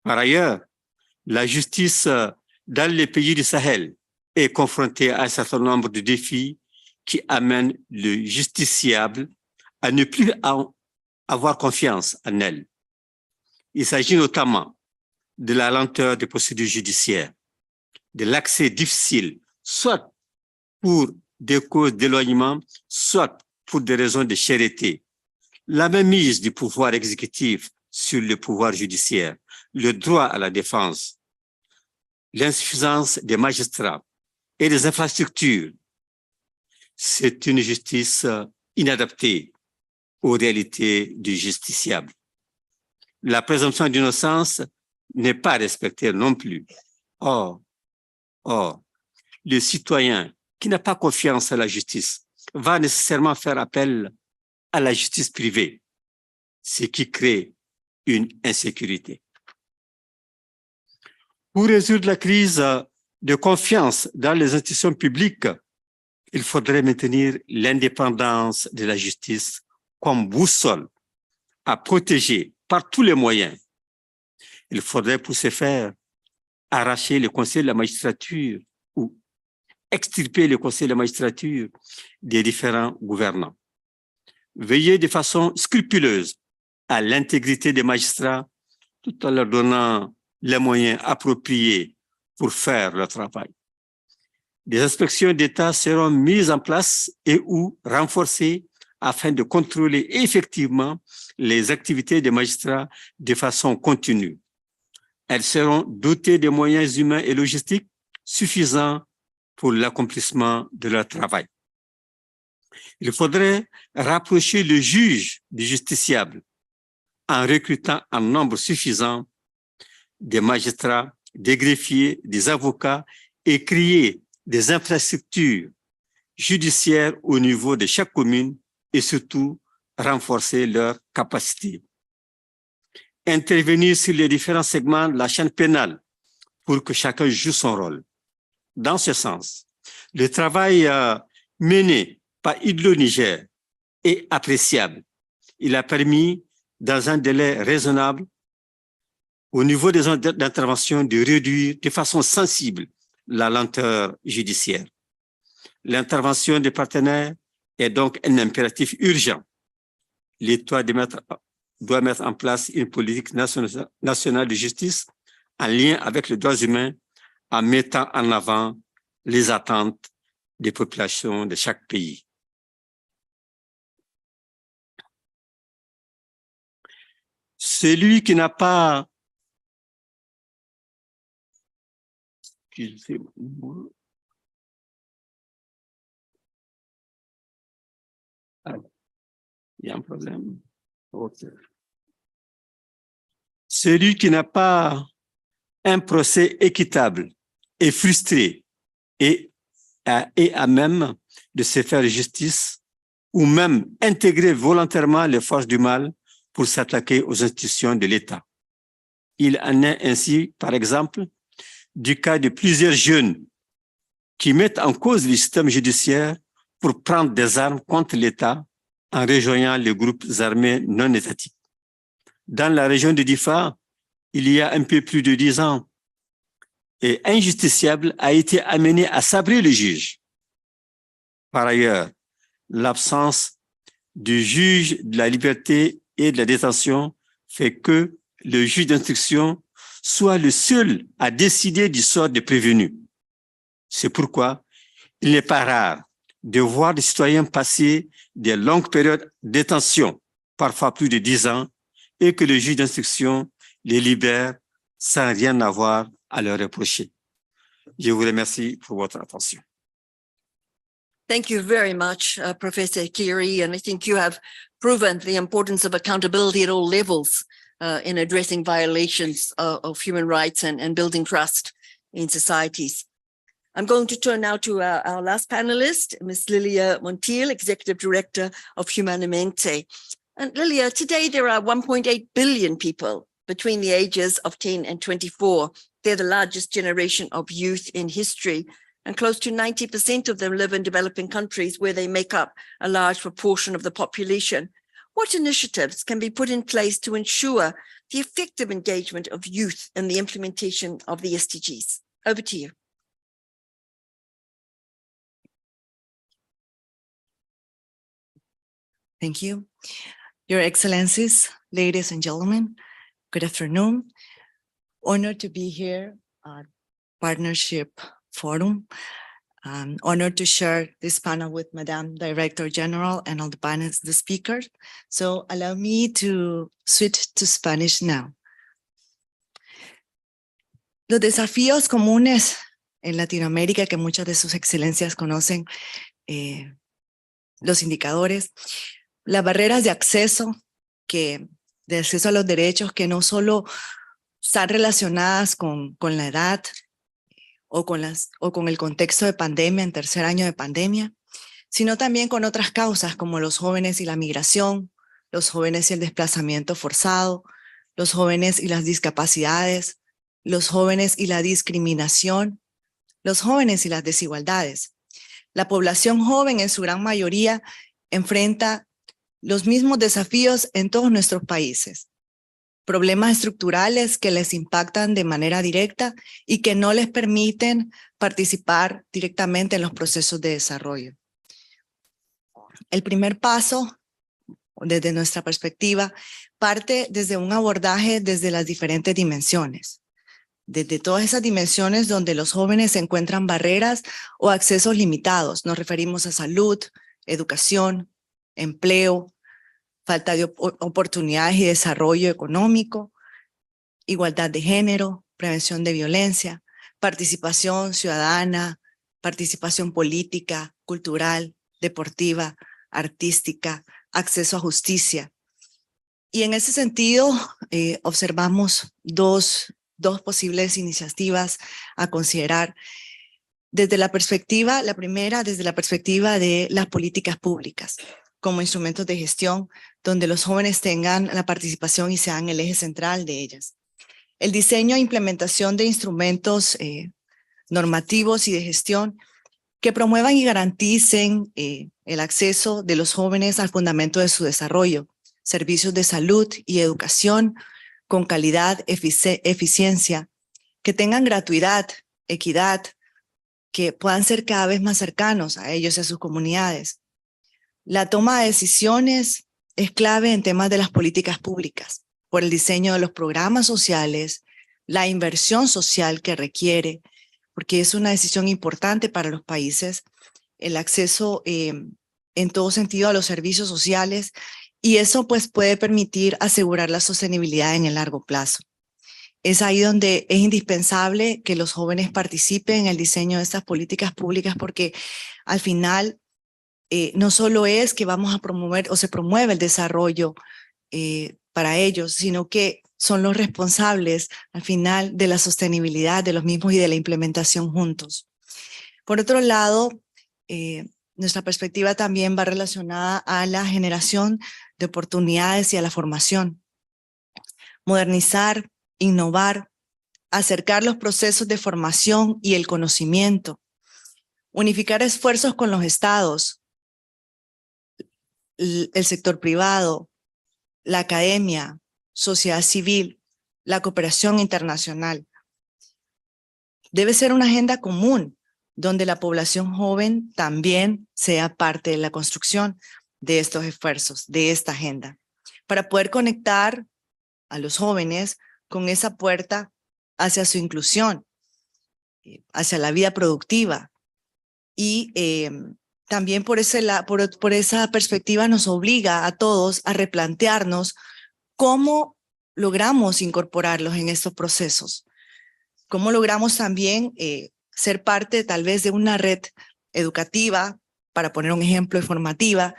Par ailleurs, la justice dans les pays du Sahel est confrontée à un certain nombre de défis qui amènent le justiciable à ne plus avoir confiance en elle. Il s'agit notamment de la lenteur des procédures judiciaires, de l'accès difficile, soit pour des causes d'éloignement, soit pour des raisons de charité, la mainmise du pouvoir exécutif sur le pouvoir judiciaire, le droit à la défense, l'insuffisance des magistrats et des infrastructures. C'est une justice inadaptée aux réalités du justiciable. La présomption d'innocence n'est pas respectée non plus. Or, le citoyen qui n'a pas confiance à la justice va nécessairement faire appel à la justice privée, ce qui crée une insécurité. Pour résoudre la crise de confiance dans les institutions publiques, il faudrait maintenir l'indépendance de la justice comme boussole à protéger par tous les moyens. Il faudrait pour ce faire arracher le conseil de la magistrature ou extirper le conseil de la magistrature des différents gouvernants. veiller de façon scrupuleuse à l'intégrité des magistrats tout en leur donnant les moyens appropriés pour faire leur travail. Des inspections d'État seront mises en place et ou renforcées afin de contrôler effectivement les activités des magistrats de façon continue. Elles seront dotées de moyens humains et logistiques suffisants pour l'accomplissement de leur travail. Il faudrait rapprocher le juge du justiciable en recrutant un nombre suffisant des magistrats, des greffiers, des avocats et créer des infrastructures judiciaires au niveau de chaque commune et surtout renforcer leurs capacités. Intervenir sur les différents segments de la chaîne pénale pour que chacun joue son rôle. Dans ce sens, le travail mené par IDLO Niger est appréciable. Il a permis, dans un délai raisonnable, au niveau des zones d'intervention, de réduire de façon sensible la lenteur judiciaire. L'intervention des partenaires est donc un impératif urgent. L'État doit mettre en place une politique nationale de justice en lien avec les droits humains en mettant en avant les attentes des populations de chaque pays. Celui qui n'a pas il y a un problème. Celui qui n'a pas un procès équitable est frustré et à même de se faire justice ou même intégrer volontairement les forces du mal pour s'attaquer aux institutions de l'État. Il en est ainsi, par exemple, du cas de plusieurs jeunes qui mettent en cause le système judiciaire pour prendre des armes contre l'État en rejoignant les groupes armés non étatiques. Dans la région de Difa, il y a un peu plus de 10 ans, et un justiciable a été amené à sabrer le juge. Par ailleurs, l'absence du juge de la liberté et de la détention fait que le juge d'instruction soit le seul à décider du sort des prévenus. C'est pourquoi il n'est pas rare de voir des citoyens passer des longues périodes de détention, parfois plus de 10 ans, et que le juge d'instruction les libère sans rien avoir à leur reprocher. Je vous remercie pour votre attention. Thank you very much, Professor Kiri. And I think you have proven the importance of accountability at all levels in addressing violations of human rights and building trust in societies. I'm going to turn now to our last panelist, Ms. Lilia Montiel, Executive Director of Humanamente. And Lilia, today there are 1.8 billion people between the ages of 10 and 24. They're the largest generation of youth in history, and close to 90% of them live in developing countries where they make up a large proportion of the population. What initiatives can be put in place to ensure the effective engagement of youth in the implementation of the SDGs? Over to you. Thank you. Your Excellencies, ladies and gentlemen, good afternoon. Honored to be here at Partnership Forum. Honored to share this panel with Madam Director General and all the speakers. So allow me to switch to Spanish now. Los desafíos comunes en Latinoamérica que muchas de sus excelencias conocen, los indicadores, las barreras de acceso a los derechos que no solo están relacionadas con la edad o con el contexto de pandemia, en tercer año de pandemia, sino también con otras causas como los jóvenes y la migración, los jóvenes y el desplazamiento forzado, los jóvenes y las discapacidades, los jóvenes y la discriminación, los jóvenes y las desigualdades. La población joven en su gran mayoría enfrenta los mismos desafíos en todos nuestros países. Problemas estructurales que les impactan de manera directa y que no les permiten participar directamente en los procesos de desarrollo. El primer paso desde nuestra perspectiva, parte desde un abordaje desde las diferentes dimensiones. Desde todas esas dimensiones donde los jóvenes encuentran barreras o accesos limitados. Nos referimos a salud, educación, empleo, falta de oportunidades y desarrollo económico, igualdad de género, prevención de violencia, participación ciudadana, participación política, cultural, deportiva, artística, acceso a justicia. Y en ese sentido, observamos dos posibles iniciativas a considerar desde la perspectiva, la primera, desde la perspectiva de las políticas públicas como instrumentos de gestión, donde los jóvenes tengan la participación y sean el eje central de ellas. El diseño e implementación de instrumentos normativos y de gestión que promuevan y garanticen el acceso de los jóvenes al fundamento de su desarrollo, servicios de salud y educación con calidad, eficiencia, que tengan gratuidad, equidad, que puedan ser cada vez más cercanos a ellos y a sus comunidades. La toma de decisiones es clave en temas de las políticas públicas, por el diseño de los programas sociales, la inversión social que requiere, porque es una decisión importante para los países, el acceso en todo sentido a los servicios sociales, y eso pues puede permitir asegurar la sostenibilidad en el largo plazo. Es ahí donde es indispensable que los jóvenes participen en el diseño de estas políticas públicas, porque al final no solo es que vamos a promover o se promueve el desarrollo para ellos, sino que son los responsables al final de la sostenibilidad de los mismos y de la implementación juntos. Por otro lado, nuestra perspectiva también va relacionada a la generación de oportunidades y a la formación. Modernizar, innovar, acercar los procesos de formación y el conocimiento, unificar esfuerzos con los estados, el sector privado, la academia, sociedad civil, la cooperación internacional. Debe ser una agenda común donde la población joven también sea parte de la construcción de estos esfuerzos, de esta agenda, para poder conectar a los jóvenes con esa puerta hacia su inclusión, hacia la vida productiva. Y también por esa perspectiva nos obliga a todos a replantearnos cómo logramos incorporarlos en estos procesos, cómo logramos también ser parte tal vez de una red educativa, para poner un ejemplo, formativa,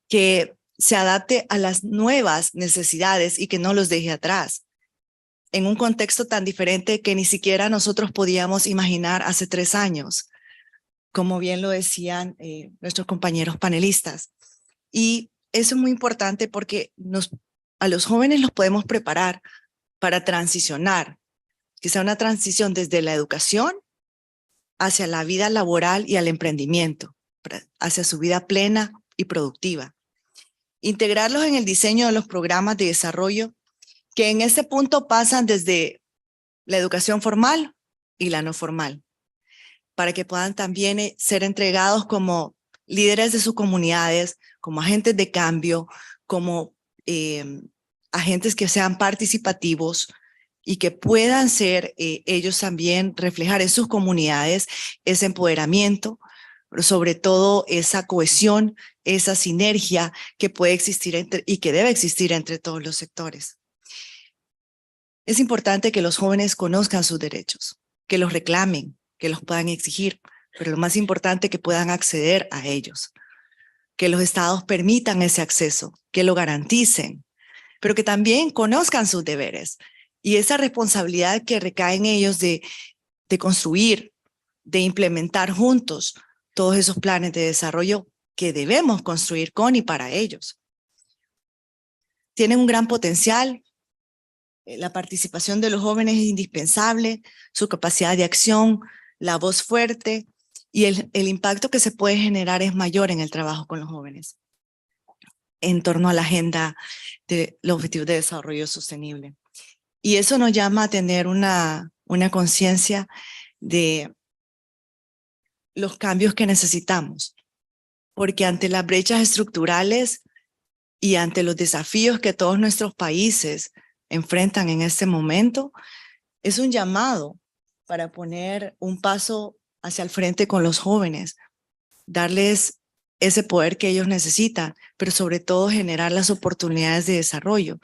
que se adapte a las nuevas necesidades y que no los deje atrás, en un contexto tan diferente que ni siquiera nosotros podíamos imaginar hace 3 años, como bien lo decían nuestros compañeros panelistas. Y eso es muy importante porque a los jóvenes los podemos preparar para transicionar, que sea una transición desde la educación hacia la vida laboral y al emprendimiento, hacia su vida plena y productiva. Integrarlos en el diseño de los programas de desarrollo que en este punto pasan desde la educación formal y la no formal, para que puedan también ser entregados como líderes de sus comunidades, como agentes de cambio, como agentes que sean participativos y que puedan ser ellos también reflejar en sus comunidades ese empoderamiento, pero sobre todo esa cohesión, esa sinergia que puede existir y que debe existir entre todos los sectores. Es importante que los jóvenes conozcan sus derechos, que los reclamen, que los puedan exigir, pero lo más importante, que puedan acceder a ellos, que los estados permitan ese acceso, que lo garanticen, pero que también conozcan sus deberes y esa responsabilidad que recae en ellos de construir, de implementar juntos todos esos planes de desarrollo que debemos construir con y para ellos. Tienen un gran potencial. La participación de los jóvenes es indispensable, su capacidad de acción, la voz fuerte y el impacto que se puede generar es mayor en el trabajo con los jóvenes en torno a la agenda de los objetivos de desarrollo sostenible. Y eso nos llama a tener una conciencia de los cambios que necesitamos, porque ante las brechas estructurales y ante los desafíos que todos nuestros países enfrentan en este momento, es un llamado para poner un paso hacia el frente con los jóvenes, darles ese poder que ellos necesitan, pero sobre todo generar las oportunidades de desarrollo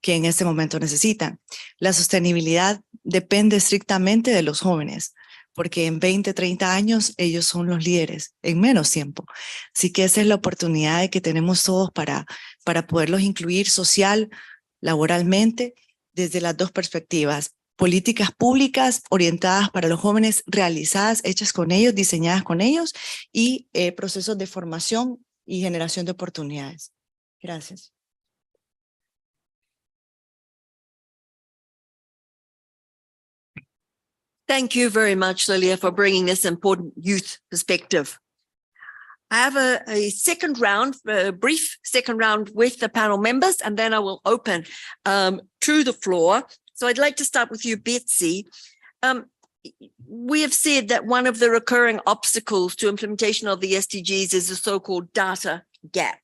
que en este momento necesitan. La sostenibilidad depende estrictamente de los jóvenes, porque en 20, 30 años ellos son los líderes, en menos tiempo. Así que esa es la oportunidad que tenemos todos para poderlos incluir social, laboralmente, desde las dos perspectivas. Políticas públicas orientadas para los jóvenes, realizadas, hechas con ellos, diseñadas con ellos, y procesos de formación y generación de oportunidades. Gracias. Thank you very much, Lilia, for bringing this important youth perspective. I have a second round, a brief second round with the panel members, and then I will open to the floor. So I'd like to start with you, Betsy. We have said that one of the recurring obstacles to implementation of the SDGs is the so-called data gap.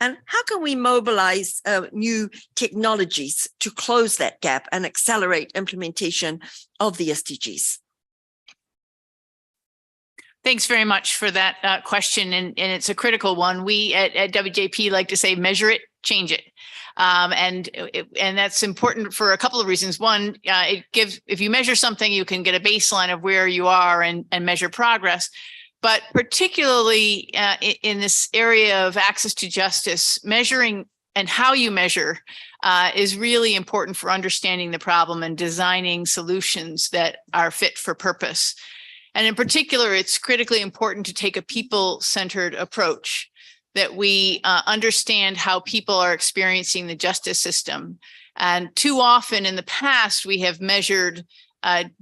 And how can we mobilize new technologies to close that gap and accelerate implementation of the SDGs? Thanks very much for that question. And it's a critical one. We at WJP like to say, measure it, change it. And that's important for a couple of reasons. One, it gives, if you measure something, you can get a baseline of where you are and measure progress. But particularly in this area of access to justice, measuring and how you measure is really important for understanding the problem and designing solutions that are fit for purpose. And in particular, it's critically important to take a people-centered approach, that we understand how people are experiencing the justice system. And too often in the past, we have measured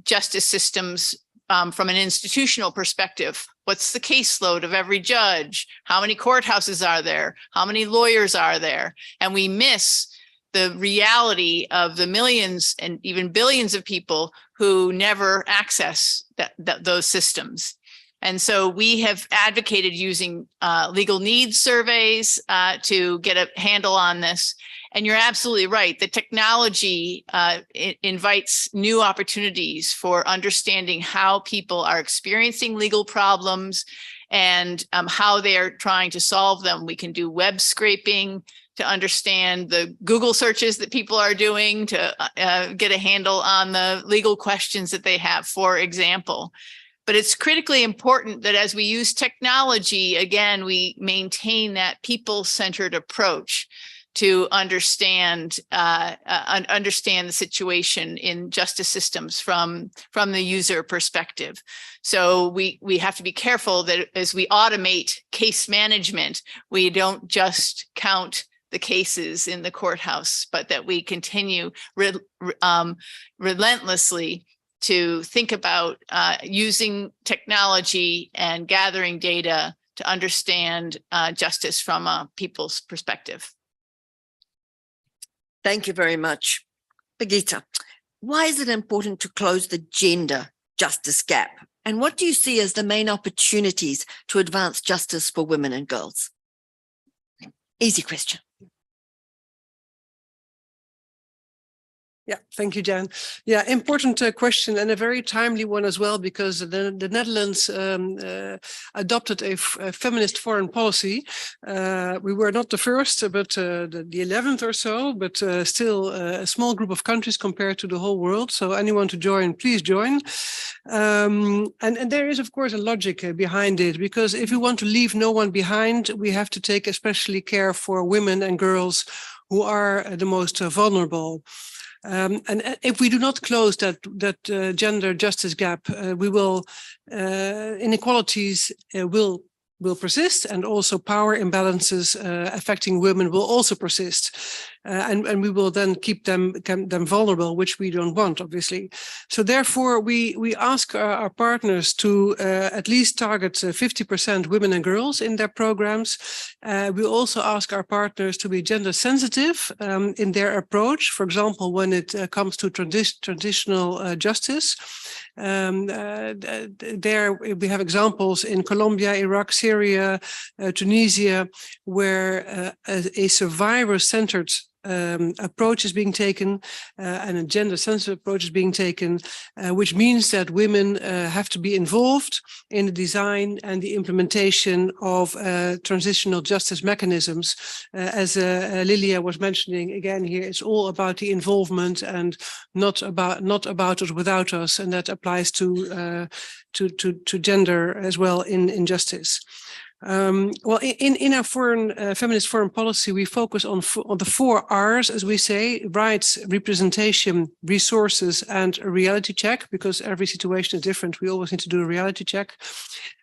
justice systems from an institutional perspective. What's the caseload of every judge? How many courthouses are there? How many lawyers are there? And we miss the reality of the millions and even billions of people who never access those systems. And so we have advocated using legal needs surveys to get a handle on this. And you're absolutely right. The technology invites new opportunities for understanding how people are experiencing legal problems and how they are trying to solve them. We can do web scraping to understand the Google searches that people are doing to get a handle on the legal questions that they have, for example. But it's critically important that as we use technology, again, we maintain that people-centered approach to understand the situation in justice systems from the user perspective. So we have to be careful that as we automate case management, we don't just count the cases in the courthouse, but that we continue relentlessly to think about using technology and gathering data to understand justice from a people's perspective. Thank you very much. Birgitta, why is it important to close the gender justice gap? And what do you see as the main opportunities to advance justice for women and girls? Easy question. Yeah, thank you, Jan. Yeah, important question and a very timely one as well, because the Netherlands adopted a feminist foreign policy. We were not the first, but the 11th or so, but still a small group of countries compared to the whole world. So anyone to join, please join. And there is, of course, a logic behind it, because if we want to leave no one behind, we have to take especially care for women and girls who are the most vulnerable. And if we do not close that gender justice gap, we will inequalities will persist, and also power imbalances affecting women will also persist. and we will then keep them vulnerable, which we don't want, obviously. So therefore, we ask our partners to at least target 50% women and girls in their programs. We also ask our partners to be gender sensitive in their approach. For example, when it comes to transitional justice. There we have examples in Colombia, Iraq, Syria, Tunisia, where a survivor-centered approach is being taken and a gender-sensitive approach is being taken, which means that women have to be involved in the design and the implementation of transitional justice mechanisms. As Lilia was mentioning again here, it's all about the involvement and not about us without us, and that applies to gender as well in justice. Well, in our feminist foreign policy, we focus on the 4 R's, as we say: rights, representation, resources, and a reality check, because every situation is different. We always need to do a reality check.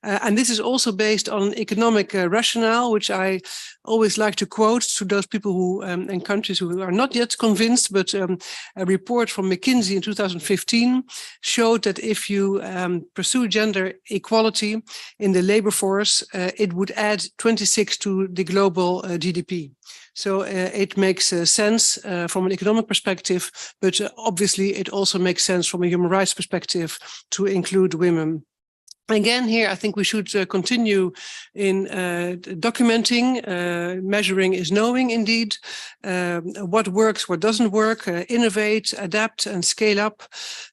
And this is also based on economic rationale, which I always like to quote to those people who in countries who are not yet convinced, but a report from McKinsey in 2015 showed that if you pursue gender equality in the labor force, it would add 26 to the global GDP. So it makes sense from an economic perspective, but obviously it also makes sense from a human rights perspective to include women. Again, here, I think we should continue in documenting. Measuring is knowing, indeed. What works, what doesn't work, innovate, adapt, and scale up.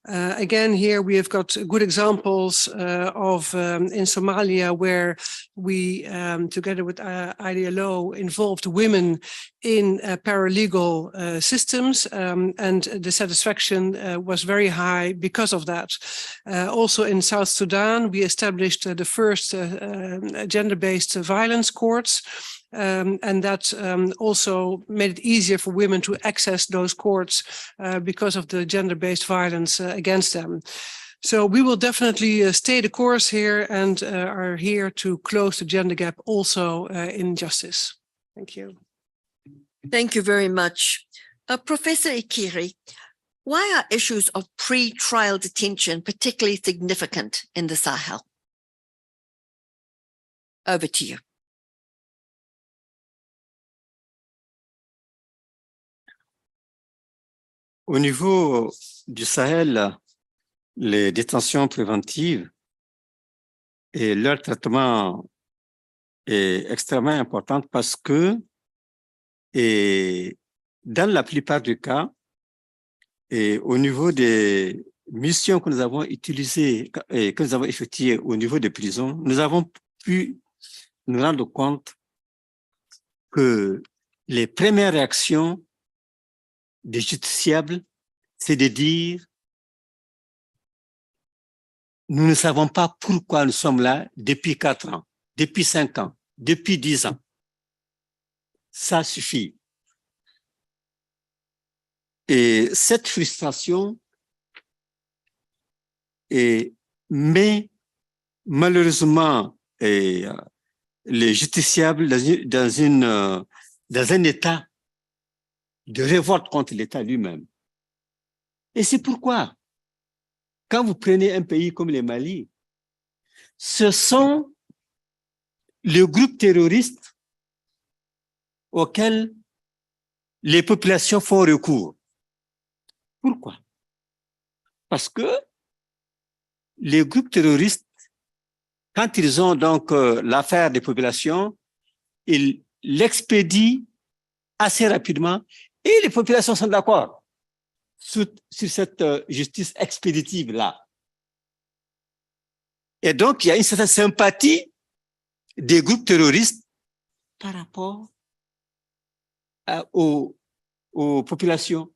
Again, here we have got good examples of in Somalia, where we, together with IDLO, involved women in paralegal systems, and the satisfaction was very high because of that. Also in South Sudan, we established the first gender-based violence courts, and that also made it easier for women to access those courts because of the gender-based violence against them. So we will definitely stay the course here and are here to close the gender gap also in justice. Thank you. Thank you very much. Professor Ikiri, why are issues of pre-trial detention particularly significant in the Sahel? Over to you. Au niveau du Sahel, les détentions préventives et leur traitement est extrêmement important parce que, et dans la plupart des cas, et au niveau des missions que nous avons utilisées et que nous avons effectuées au niveau des prisons, nous avons pu nous rendre compte que les premières réactions des justiciables, c'est de dire: nous ne savons pas pourquoi nous sommes là depuis 4 ans, depuis 5 ans, depuis 10 ans. Ça suffit. Et cette frustration met malheureusement les justiciables dans un état de révolte contre l'État lui-même. Et c'est pourquoi, quand vous prenez un pays comme le Mali, ce sont les groupes terroristes auxquels les populations font recours. Pourquoi? Parce que les groupes terroristes, quand ils ont donc l'affaire des populations, ils l'expédient assez rapidement et les populations sont d'accord sur cette justice expéditive-là. Et donc, il y a une certaine sympathie des groupes terroristes par rapport aux populations.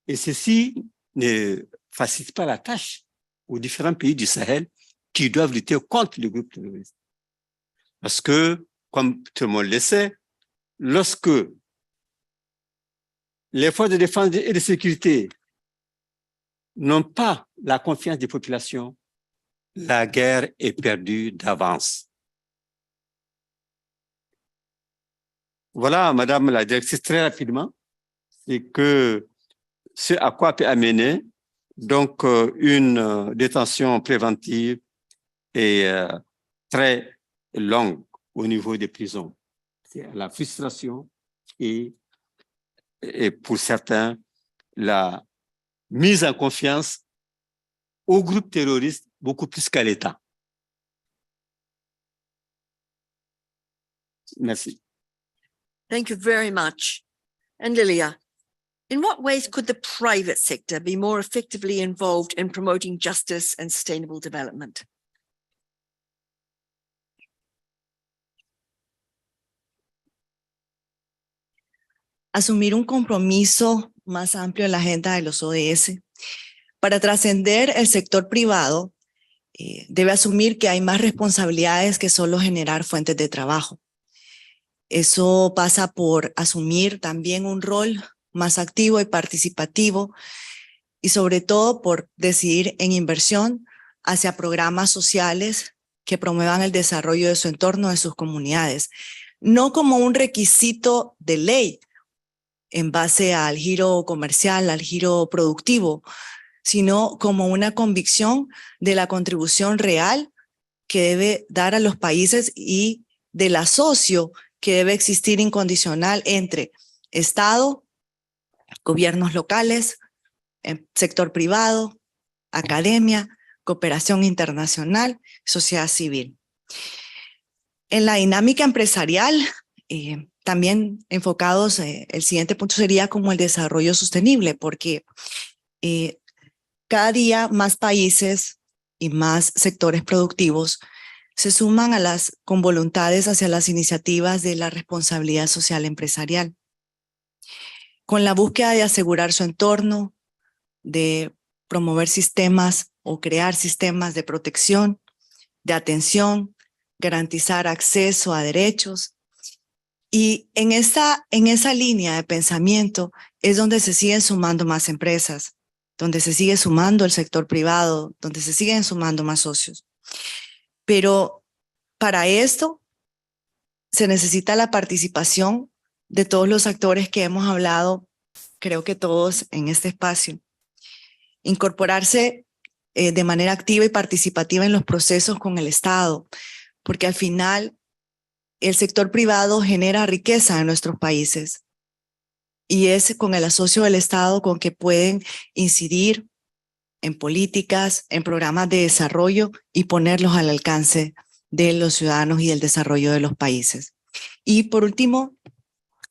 Et ceci ne facilite pas la tâche aux différents pays du Sahel qui doivent lutter contre les groupes terroristes. Parce que, comme tout le monde le sait, lorsque les forces de défense et de sécurité n'ont pas la confiance des populations, la guerre est perdue d'avance. Voilà, Madame la directrice, très rapidement, et que ce à quoi peut amener donc une détention préventive et très longue au niveau des prisons. C'est la frustration et pour certains, la mise en confiance au groupe terroriste beaucoup plus qu'à l'État. Merci. Thank you very much. And Lilia, in what ways could the private sector be more effectively involved in promoting justice and sustainable development? Asumir un compromiso más amplio en la agenda de los ODS. Para trascender el sector privado, debe asumir que hay más responsabilidades que solo generar fuentes de trabajo. Eso pasa por asumir también un rol más activo y participativo y sobre todo por decidir en inversión hacia programas sociales que promuevan el desarrollo de su entorno, de sus comunidades, no como un requisito de ley en base al giro comercial, al giro productivo, sino como una convicción de la contribución real que debe dar a los países y del asocio que debe existir incondicional entre Estado, gobiernos locales, sector privado, academia, cooperación internacional, sociedad civil. En la dinámica empresarial, también enfocados, el siguiente punto sería como el desarrollo sostenible, porque cada día más países y más sectores productivos se suman con voluntades hacia las iniciativas de la responsabilidad social empresarial, con la búsqueda de asegurar su entorno, de promover sistemas o crear sistemas de protección, de atención, garantizar acceso a derechos. Y en esa línea de pensamiento es donde se siguen sumando más empresas, donde se sigue sumando el sector privado, donde se siguen sumando más socios. Pero para esto se necesita la participación de todos los actores que hemos hablado, creo que todos en este espacio. Incorporarse de manera activa y participativa en los procesos con el Estado, porque al final el sector privado genera riqueza en nuestros países y es con el asocio del Estado con que pueden incidir en políticas, en programas de desarrollo y ponerlos al alcance de los ciudadanos y del desarrollo de los países. Y por último,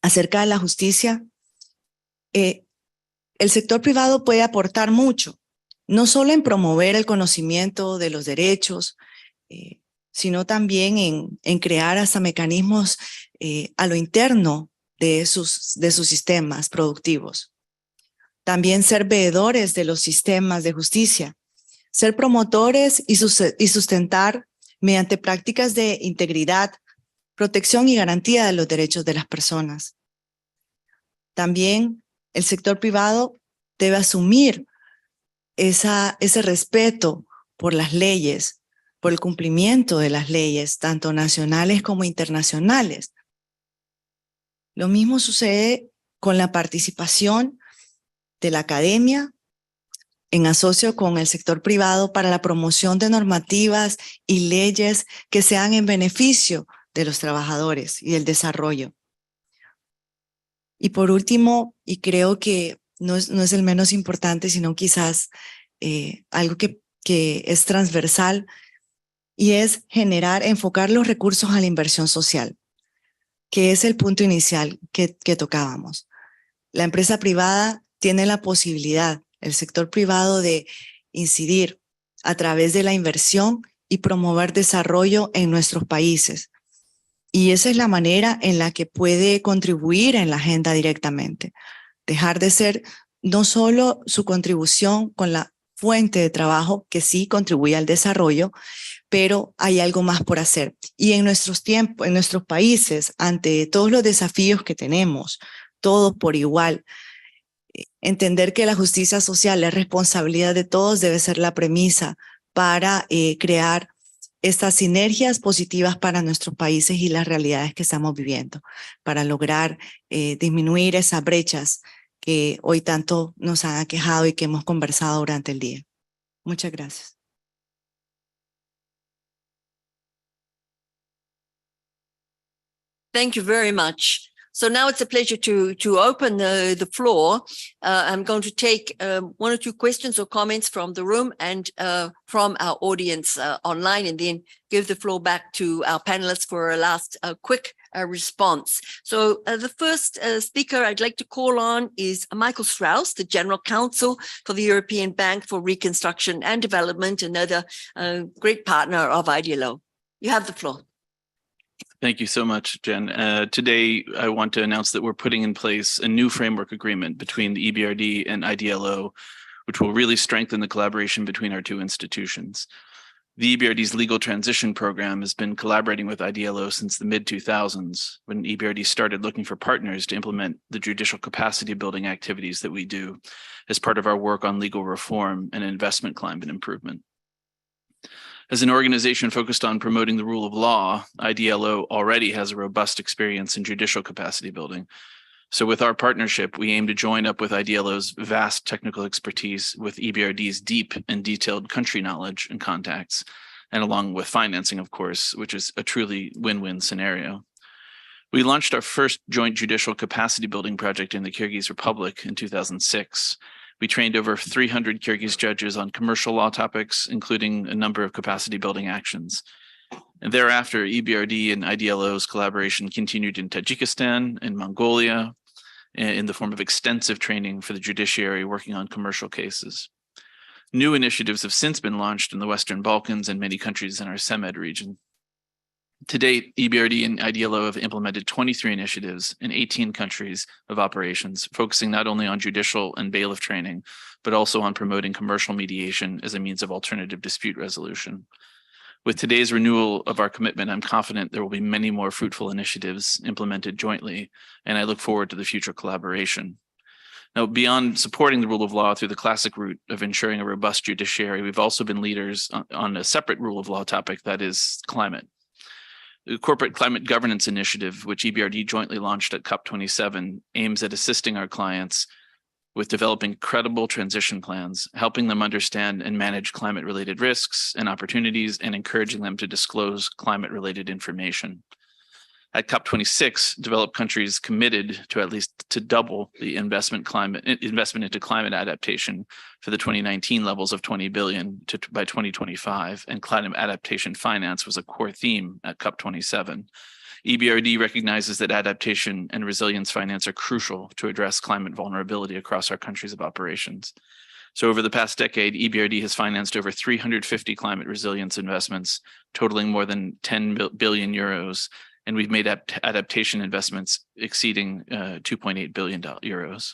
acerca de la justicia, el sector privado puede aportar mucho, no solo en promover el conocimiento de los derechos, sino también en crear hasta mecanismos a lo interno de sus sistemas productivos. También ser veedores de los sistemas de justicia, ser promotores y sustentar mediante prácticas de integridad, protección y garantía de los derechos de las personas. También el sector privado debe asumir ese respeto por las leyes, por el cumplimiento de las leyes, tanto nacionales como internacionales. Lo mismo sucede con la participación de la academia en asocio con el sector privado para la promoción de normativas y leyes que sean en beneficio de los trabajadores y del desarrollo. Y por último, y creo que no es el menos importante, sino quizás algo que es transversal, y es enfocar los recursos a la inversión social, que es el punto inicial que tocábamos. La empresa privada tiene la posibilidad, el sector privado, de incidir a través de la inversión y promover desarrollo en nuestros países. Y esa es la manera en la que puede contribuir en la agenda directamente. Dejar de ser no solo su contribución con la fuente de trabajo, que sí contribuye al desarrollo, pero hay algo más por hacer. Y en nuestros tiempos, en nuestros países, ante todos los desafíos que tenemos, todos por igual, entender que la justicia social es responsabilidad de todos debe ser la premisa para crear estas sinergias positivas para nuestros países y las realidades que estamos viviendo, para lograr disminuir esas brechas que hoy tanto nos han aquejado y que hemos conversado durante el día. Muchas gracias. Thank you very much. So now it's a pleasure to open the floor. I'm going to take one or two questions or comments from the room and from our audience online, and then give the floor back to our panelists for a last quick response. So the first speaker I'd like to call on is Michael Strauss, the General Counsel for the European Bank for Reconstruction and Development, another great partner of IDLO. You have the floor. Thank you so much, Jen. Today, I want to announce that we're putting in place a new framework agreement between the EBRD and IDLO, which will really strengthen the collaboration between our two institutions. The EBRD's legal transition program has been collaborating with IDLO since the mid-2000s, when EBRD started looking for partners to implement the judicial capacity building activities that we do as part of our work on legal reform and investment climate improvement. As an organization focused on promoting the rule of law, IDLO already has a robust experience in judicial capacity building. So with our partnership, we aim to join up with IDLO's vast technical expertise with EBRD's deep and detailed country knowledge and contacts, and along with financing, of course, which is a truly win-win scenario. We launched our first joint judicial capacity building project in the Kyrgyz Republic in 2006. We trained over 300 Kyrgyz judges on commercial law topics, including a number of capacity building actions. And thereafter, EBRD and IDLO's collaboration continued in Tajikistan and Mongolia in the form of extensive training for the judiciary working on commercial cases. New initiatives have since been launched in the Western Balkans and many countries in our CEMED region. To date, EBRD and IDLO have implemented 23 initiatives in 18 countries of operations, focusing not only on judicial and bailiff training, but also on promoting commercial mediation as a means of alternative dispute resolution. With today's renewal of our commitment, I'm confident there will be many more fruitful initiatives implemented jointly, and I look forward to the future collaboration. Now, beyond supporting the rule of law through the classic route of ensuring a robust judiciary, we've also been leaders on a separate rule of law topic, that is climate. The Corporate Climate Governance Initiative, which EBRD jointly launched at COP27, aims at assisting our clients with developing credible transition plans, helping them understand and manage climate-related risks and opportunities, and encouraging them to disclose climate-related information. At COP26, developed countries committed to at least to double the investment into climate adaptation for the 2019 levels of 20 billion by 2025, and climate adaptation finance was a core theme at COP27. EBRD recognizes that adaptation and resilience finance are crucial to address climate vulnerability across our countries of operations. So over the past decade, EBRD has financed over 350 climate resilience investments, totaling more than 10 billion euros, and we've made adaptation investments exceeding 2.8 billion euros.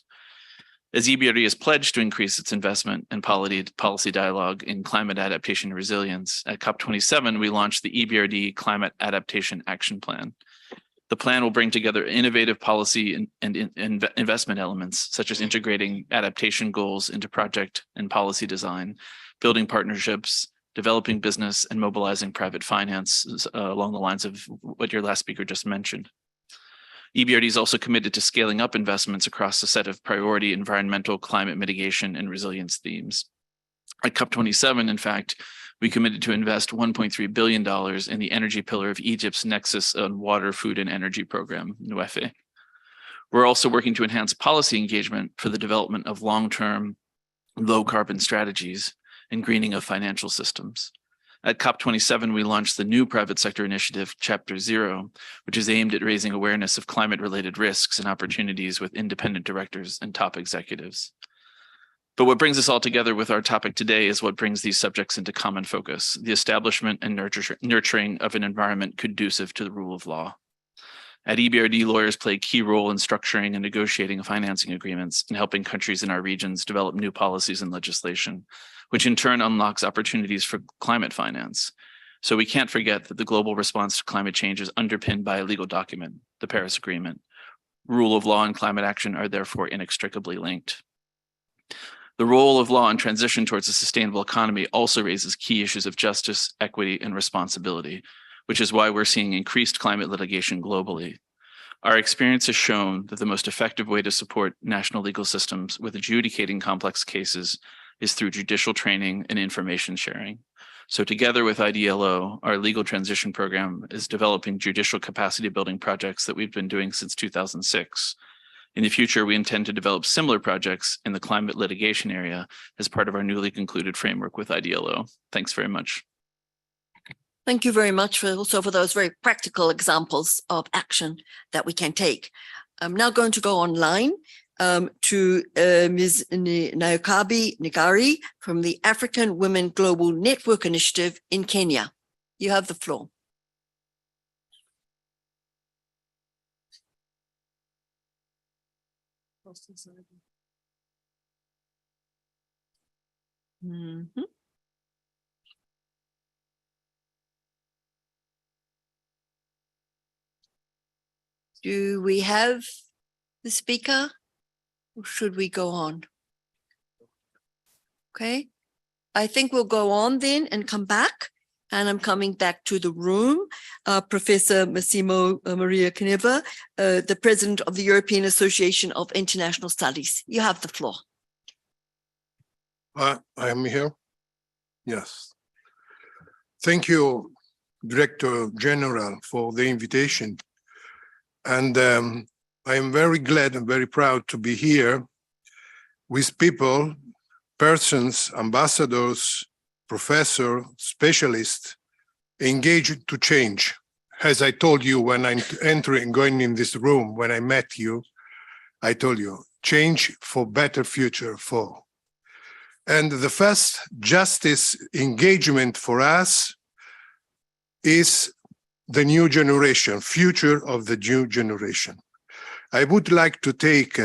As EBRD has pledged to increase its investment and policy dialogue in climate adaptation and resilience, at COP27, we launched the EBRD Climate Adaptation Action Plan. The plan will bring together innovative policy and investment elements, such as integrating adaptation goals into project and policy design, building partnerships, developing business, and mobilizing private finance along the lines of what your last speaker just mentioned. EBRD is also committed to scaling up investments across a set of priority environmental, climate mitigation, and resilience themes. At COP27, in fact, we committed to invest $1.3 billion in the energy pillar of Egypt's Nexus on Water, Food, and Energy program, NUEFE. We're also working to enhance policy engagement for the development of long-term, low-carbon strategies and greening of financial systems. At COP27, we launched the new private sector initiative, Chapter 0, which is aimed at raising awareness of climate-related risks and opportunities with independent directors and top executives. But what brings us all together with our topic today is what brings these subjects into common focus: the establishment and nurturing of an environment conducive to the rule of law. At EBRD, lawyers play a key role in structuring and negotiating financing agreements and helping countries in our regions develop new policies and legislation, which in turn unlocks opportunities for climate finance. So we can't forget that the global response to climate change is underpinned by a legal document, the Paris Agreement. Rule of law and climate action are therefore inextricably linked. The role of law in transition towards a sustainable economy also raises key issues of justice, equity, and responsibility, which is why we're seeing increased climate litigation globally. Our experience has shown that the most effective way to support national legal systems with adjudicating complex cases is through judicial training and information sharing. So together with IDLO, our legal transition program is developing judicial capacity building projects that we've been doing since 2006. In the future, we intend to develop similar projects in the climate litigation area as part of our newly concluded framework with IDLO. Thanks very much. Thank you very much for those very practical examples of action that we can take. I'm now going to go online to Ms. Nayokabi Nigari from the African Women Global Network Initiative in Kenya. You have the floor. Mm-hmm. Do we have the speaker, or should we go on? Okay, I think we'll go on then and come back. And I'm coming back to the room. Professor Massimo Maria Caneva, the president of the European Association of International Studies. You have the floor. I am here. Yes. Thank you, Director General, for the invitation. And I am very glad and very proud to be here with people, persons, ambassadors, professors, specialists engaged to change. As I told you when I'm going in this room, when I met you, I told you, change for better future for. And the first justice engagement for us is the new generation, future of the new generation. I would like to take,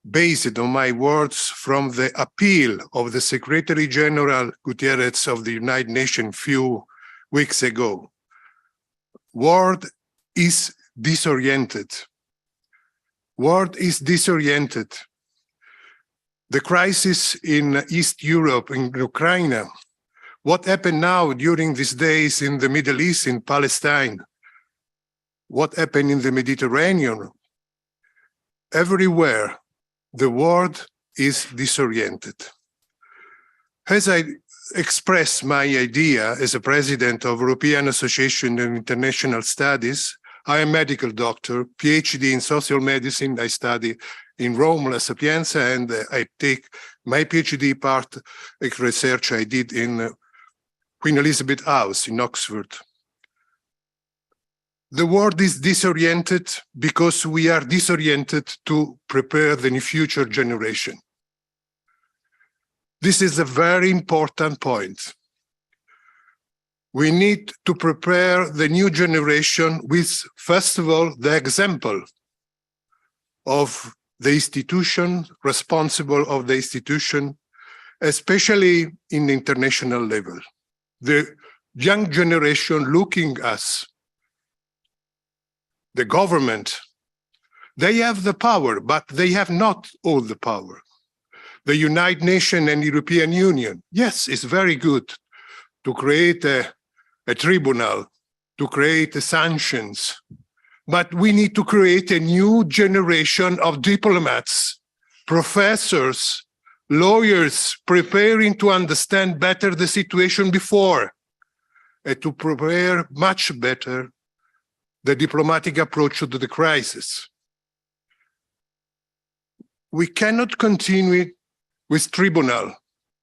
based on my words from the appeal of the Secretary General Guterres of the United Nations few weeks ago. World is disoriented. World is disoriented. The crisis in East Europe, in Ukraine, what happened now during these days in the Middle East, in Palestine, what happened in the Mediterranean, everywhere, the world is disoriented. As I express my idea as a president of European Association of International Studies, I am a medical doctor, PhD in social medicine. I study in Rome, La Sapienza, and I take my PhD part of research I did in Queen Elizabeth House in Oxford. The world is disoriented because we are disoriented to prepare the future generation. This is a very important point. We need to prepare the new generation with, first of all, the example of the institution, responsible of the institution, especially in the international level. The young generation looking at us, the government, they have the power, but they have not all the power. The United Nations and European Union, yes, it's very good to create a tribunal, to create sanctions, but we need to create a new generation of diplomats, professors, lawyers preparing to understand better the situation before and to prepare much better the diplomatic approach to the crisis. We cannot continue with tribunal.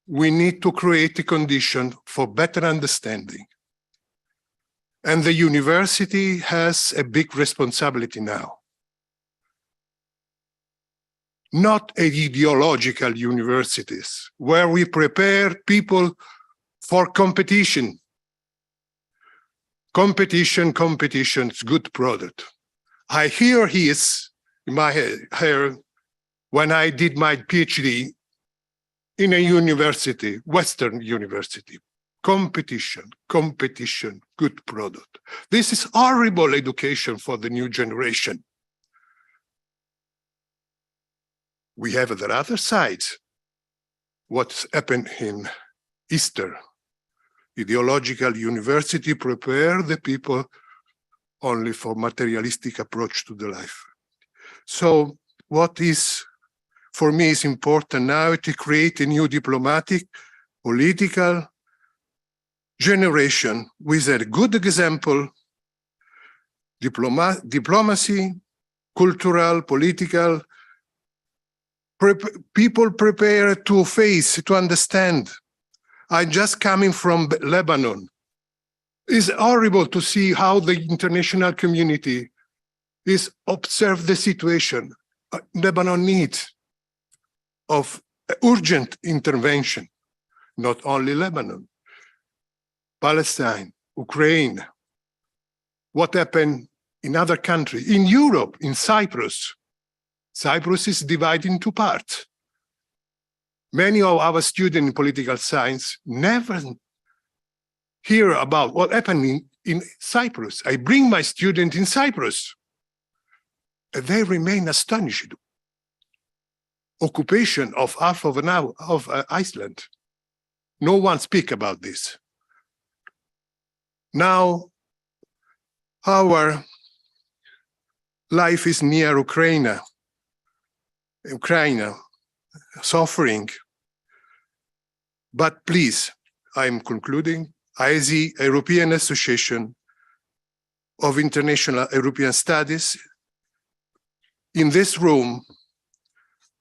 We need to create a condition for better understanding. And the university has a big responsibility now. Not ideological universities where we prepare people for competition. Competition's good product. I hear his in my head when I did my PhD in a university, Western university. Competition, good product. This is horrible education for the new generation. We have the other side, what's happened in Easter. Ideological university prepare the people only for materialistic approach to the life. So what is, for me, is important now to create a new diplomatic, political generation with a good example, diplomacy, cultural, political, people prepared to face, to understand. I'm just coming from Lebanon. It's horrible to see how the international community is observe the situation. Lebanon needs of urgent intervention, not only Lebanon, Palestine, Ukraine, what happened in other countries, in Europe, in Cyprus. Cyprus is divided into parts. Many of our students in political science never hear about what happened in Cyprus. I bring my students in Cyprus, and they remain astonished. Occupation of half of an hour of Iceland. No one speaks about this. Now, our life is near Ukraine, suffering. But please, I'm concluding, as the European Association of International European Studies, in this room,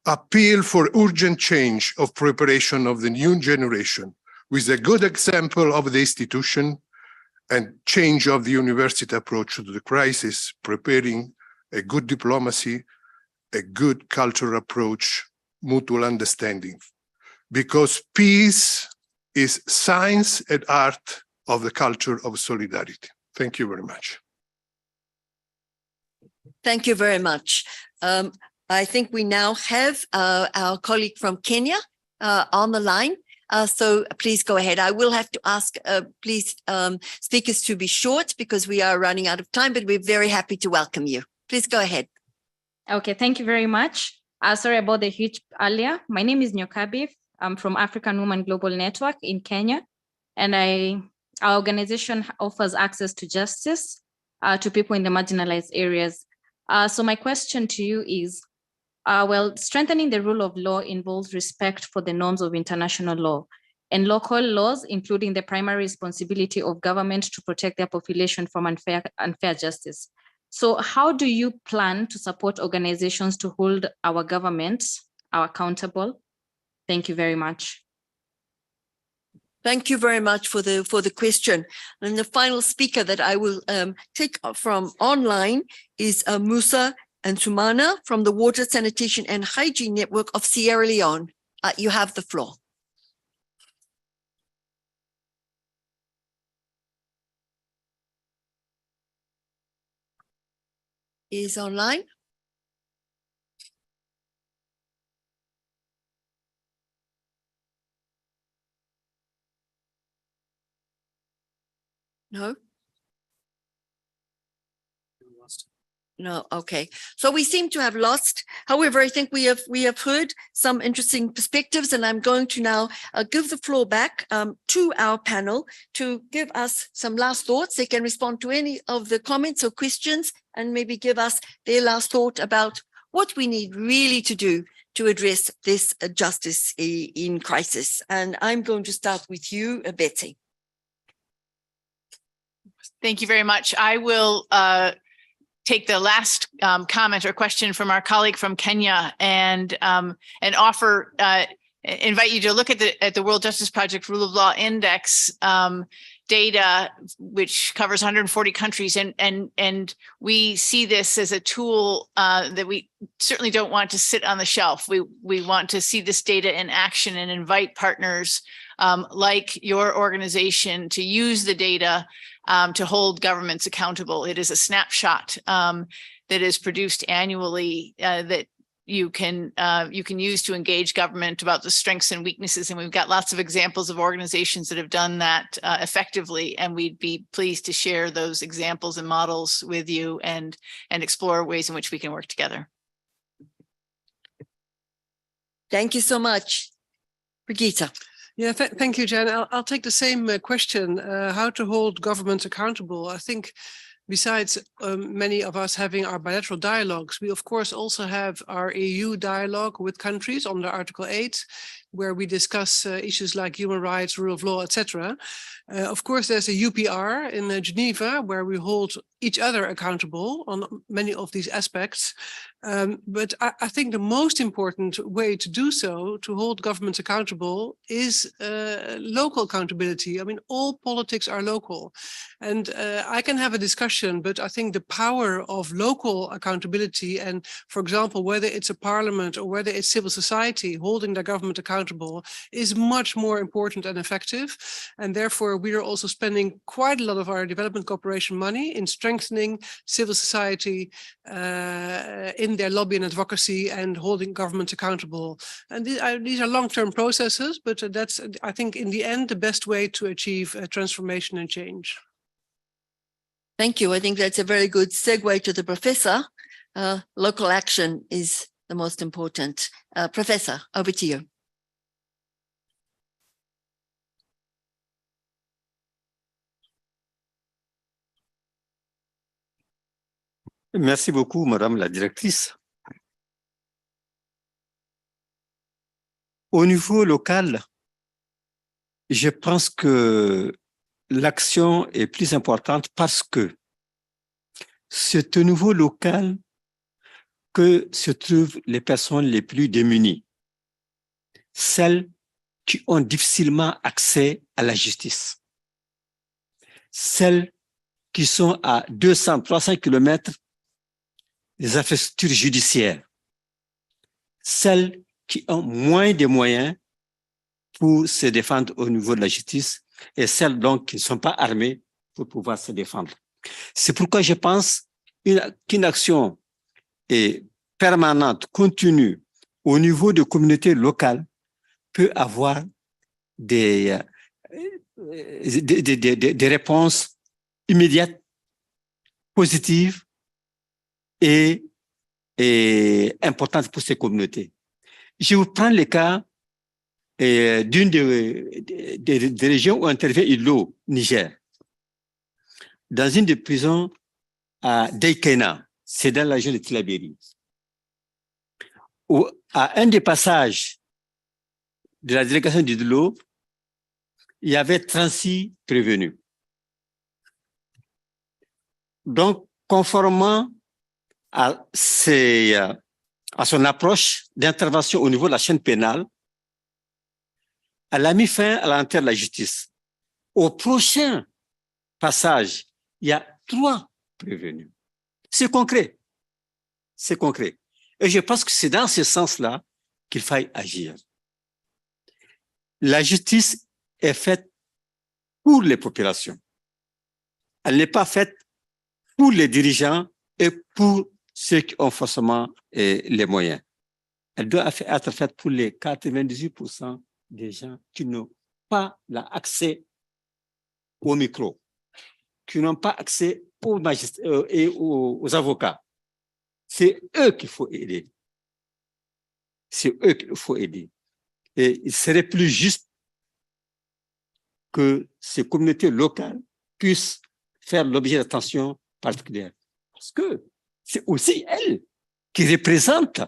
appeal for urgent change of preparation of the new generation with a good example of the institution and change of the university approach to the crisis, preparing a good diplomacy, a good cultural approach, mutual understanding. Because peace is science and art of the culture of solidarity. Thank you very much. Thank you very much. I think we now have our colleague from Kenya on the line. So please go ahead. I will have to ask, please, speakers to be short because we are running out of time, but we're very happy to welcome you. Please go ahead. Okay, thank you very much. Sorry about the hitch earlier. My name is Nyokabi. I'm from African Women Global Network in Kenya, and our organization offers access to justice to people in the marginalized areas. So my question to you is, well, strengthening the rule of law involves respect for the norms of international law and local laws, including the primary responsibility of government to protect their population from unfair justice. So how do you plan to support organizations to hold our governments accountable? Thank you very much. Thank you very much for the question. And the final speaker that I will take from online is Musa and Sumana from the Water, Sanitation and Hygiene Network of Sierra Leone. You have the floor. Is online. No. No, okay. So we seem to have lost. However, I think we have heard some interesting perspectives, and I'm going to now give the floor back to our panel to give us some last thoughts. They can respond to any of the comments or questions and maybe give us their last thought about what we need really to do to address this justice in crisis. And I'm going to start with you, Betsy. Thank you very much. I will take the last comment or question from our colleague from Kenya and offer invite you to look at the World Justice Project Rule of Law Index data, which covers 140 countries, and we see this as a tool that we certainly don't want to sit on the shelf. We want to see this data in action and invite partners like your organization to use the data to hold governments accountable. It is a snapshot that is produced annually that you can use to engage government about the strengths and weaknesses. And we've got lots of examples of organizations that have done that effectively. And we'd be pleased to share those examples and models with you and explore ways in which we can work together. Thank you so much. Brigitte. Yeah, thank you, Jen. I'll take the same question, how to hold governments accountable. I think besides many of us having our bilateral dialogues, we of course also have our EU dialogue with countries under Article 8, where we discuss issues like human rights, rule of law, etc. Of course, there's a UPR in Geneva, where we hold each other accountable on many of these aspects. But I think the most important way to do so, to hold governments accountable, is local accountability. I mean, all politics are local. And I can have a discussion, but I think the power of local accountability and, for example, whether it's a parliament or whether it's civil society holding their government accountable is much more important and effective. And therefore, we are also spending quite a lot of our development cooperation money in strengthening civil society in their lobby and advocacy and holding governments accountable. And these are long-term processes, but that's, I think, in the end, the best way to achieve transformation and change. Thank you. I think that's a very good segue to the professor. Local action is the most important. Professor, over to you. Merci beaucoup, Madame la Directrice. Au niveau local, je pense que l'action est plus importante parce que c'est au niveau local que se trouvent les personnes les plus démunies, celles qui ont difficilement accès à la justice, celles qui sont à 200, 300 kilomètres des infrastructures judiciaires, celles qui ont moins de moyens pour se défendre au niveau de la justice et celles donc qui ne sont pas armées pour pouvoir se défendre. C'est pourquoi je pense qu'une action permanente, continue, au niveau de communautés locales peut avoir des réponses immédiates, positives et importantes pour ces communautés. Je vous prends le cas d'une des régions où intervient IDLO, Niger. Dans une des prisons à Deikena, c'est dans la région de Tillabéri. À un des passages de la délégation d'IDLO, il y avait 36 prévenus. Donc, conformément à son approche d'intervention au niveau de la chaîne pénale, elle a mis fin à l'entrée de la justice. Au prochain passage, il y a 3 prévenus. C'est concret. C'est concret. Et je pense que c'est dans ce sens-là qu'il faille agir. La justice est faite pour les populations. Elle n'est pas faite pour les dirigeants et pour ceux qui ont forcément les moyens. Elle doit être faite pour les 98% des gens qui n'ont pas l'accès au micro, qui n'ont pas accès aux magistrats et aux avocats. C'est eux qu'il faut aider. C'est eux qu'il faut aider. Et il serait plus juste que ces communautés locales puissent faire l'objet d'attention particulière. Parce que c'est aussi elles qui représentent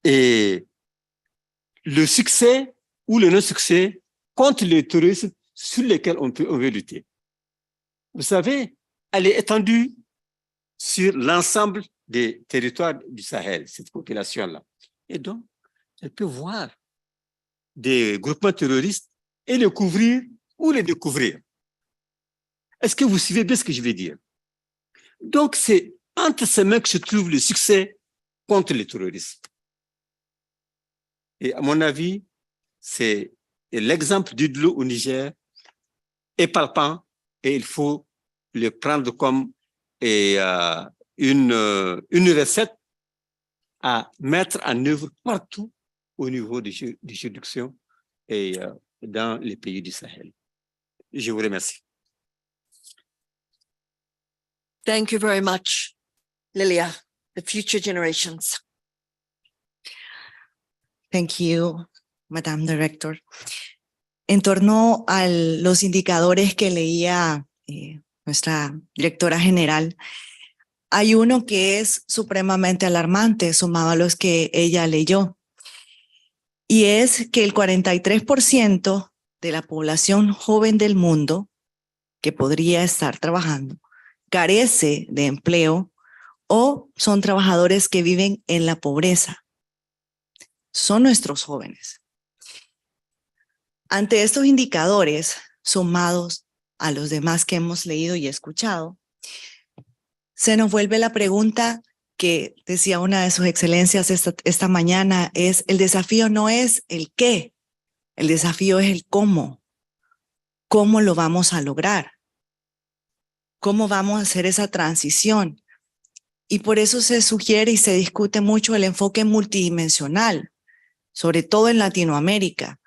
le succès ou le non-succès contre le terrorisme sur lequel on veut lutter. Vous savez, elle est étendue sur l'ensemble des territoires du Sahel, cette population-là. Et donc, elle peut voir des groupements terroristes et les couvrir ou les découvrir. Est-ce que vous suivez bien ce que je veux dire? Donc, c'est entre ces mains que se trouve le succès contre le terrorisme. Et à mon avis, c'est l'exemple d'IDLO au Niger est palpant et il faut le prendre comme une recette à mettre en œuvre partout au niveau des juridictions et dans les pays du Sahel. Je vous remercie. Thank you very much, Lilia, the future generations. Thank you, Madam Director. En torno a los indicadores que leía nuestra directora general, hay uno que es supremamente alarmante, sumado a los que ella leyó, y es que el 43% de la población joven del mundo que podría estar trabajando carece de empleo o son trabajadores que viven en la pobreza. Son nuestros jóvenes. Ante estos indicadores, sumados a los demás que hemos leído y escuchado, se nos vuelve la pregunta que decía una de sus excelencias esta mañana, es el desafío no es el qué, el desafío es el cómo. ¿Cómo lo vamos a lograr? ¿Cómo vamos a hacer esa transición? Y por eso se sugiere y se discute mucho el enfoque multidimensional, sobre todo en Latinoamérica,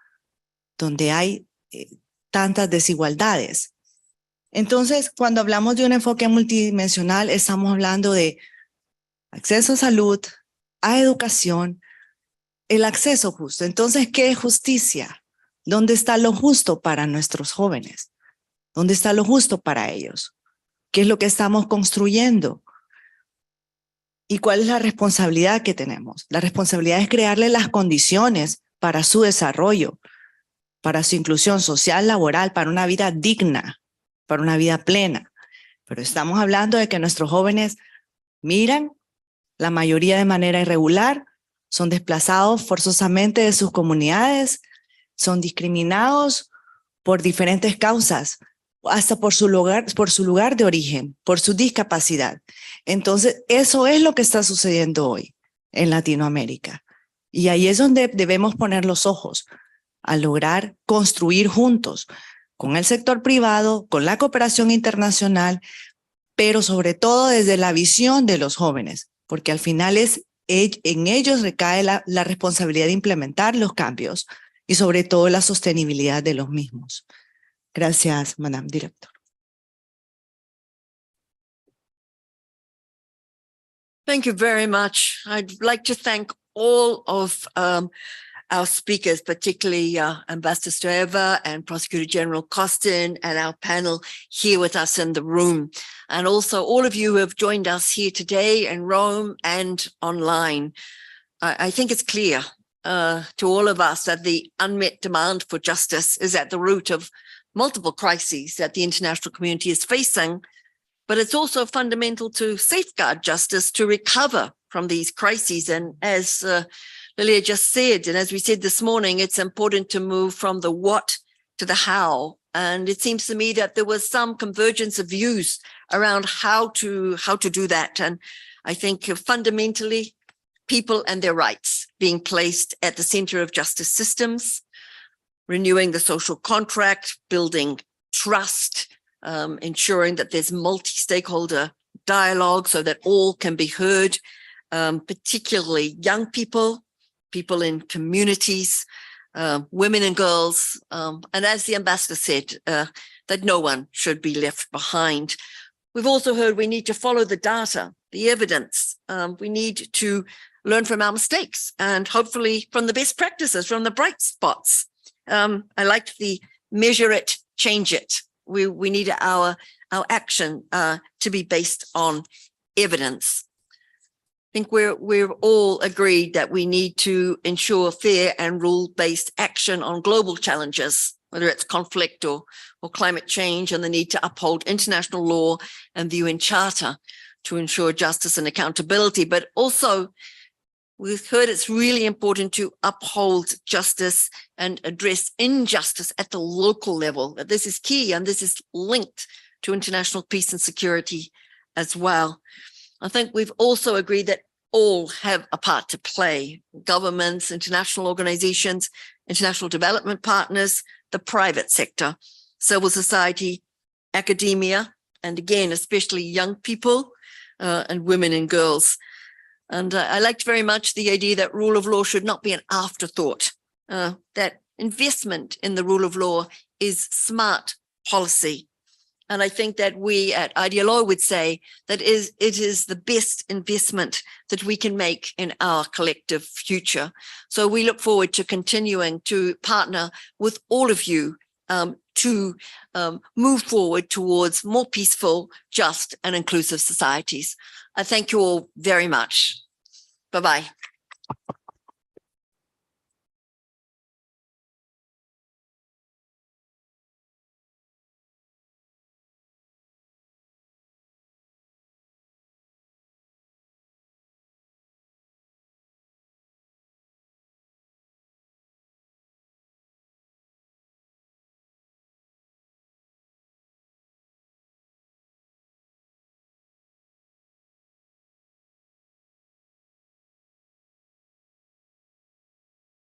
donde hay tantas desigualdades. Entonces, cuando hablamos de un enfoque multidimensional, estamos hablando de acceso a salud, a educación, el acceso justo. Entonces, ¿qué es justicia? ¿Dónde está lo justo para nuestros jóvenes? ¿Dónde está lo justo para ellos? ¿Qué es lo que estamos construyendo? ¿Y cuál es la responsabilidad que tenemos? La responsabilidad es crearle las condiciones para su desarrollo, para su inclusión social, laboral, para una vida digna, para una vida plena. Pero estamos hablando de que nuestros jóvenes miran, la mayoría de manera irregular, son desplazados forzosamente de sus comunidades, son discriminados por diferentes causas, hasta por su lugar de origen, por su discapacidad. Entonces, eso es lo que está sucediendo hoy en Latinoamérica. Y ahí es donde debemos poner los ojos, a lograr construir juntos, con el sector privado, con la cooperación internacional, pero sobre todo desde la visión de los jóvenes, porque al final en ellos recae la responsabilidad de implementar los cambios y sobre todo la sostenibilidad de los mismos. Gracias, Madame Director. Thank you very much. I'd like to thank all of our speakers, particularly Ambassador Stoeva and Prosecutor General Costin, and our panel here with us in the room. And also all of you who have joined us here today in Rome and online. I think it's clear to all of us that the unmet demand for justice is at the root of multiple crises that the international community is facing, but it's also fundamental to safeguard justice to recover from these crises. And as Lilia just said, and as we said this morning, it's important to move from the what to the how. And it seems to me that there was some convergence of views around how to do that. And I think fundamentally, people and their rights being placed at the center of justice systems, renewing the social contract, building trust, ensuring that there's multi-stakeholder dialogue so that all can be heard, particularly young people, people in communities, women and girls, and as the ambassador said, that no one should be left behind. We've also heard we need to follow the data, the evidence. We need to learn from our mistakes and hopefully from the best practices, from the bright spots. I like the measure it, change it. We need our action to be based on evidence. I think we're all agreed that we need to ensure fair and rule-based action on global challenges, whether it's conflict or climate change, and the need to uphold international law and the UN Charter to ensure justice and accountability. But also, we've heard it's really important to uphold justice and address injustice at the local level. This is key, and this is linked to international peace and security as well. I think we've also agreed that all have a part to play: governments, international organizations, international development partners, the private sector, civil society, academia, and again, especially young people and women and girls. And I liked very much the idea that rule of law should not be an afterthought, that investment in the rule of law is smart policy. And I think that we at IDLO would say that it is the best investment that we can make in our collective future. So we look forward to continuing to partner with all of you to move forward towards more peaceful, just and inclusive societies. I thank you all very much. Bye-bye.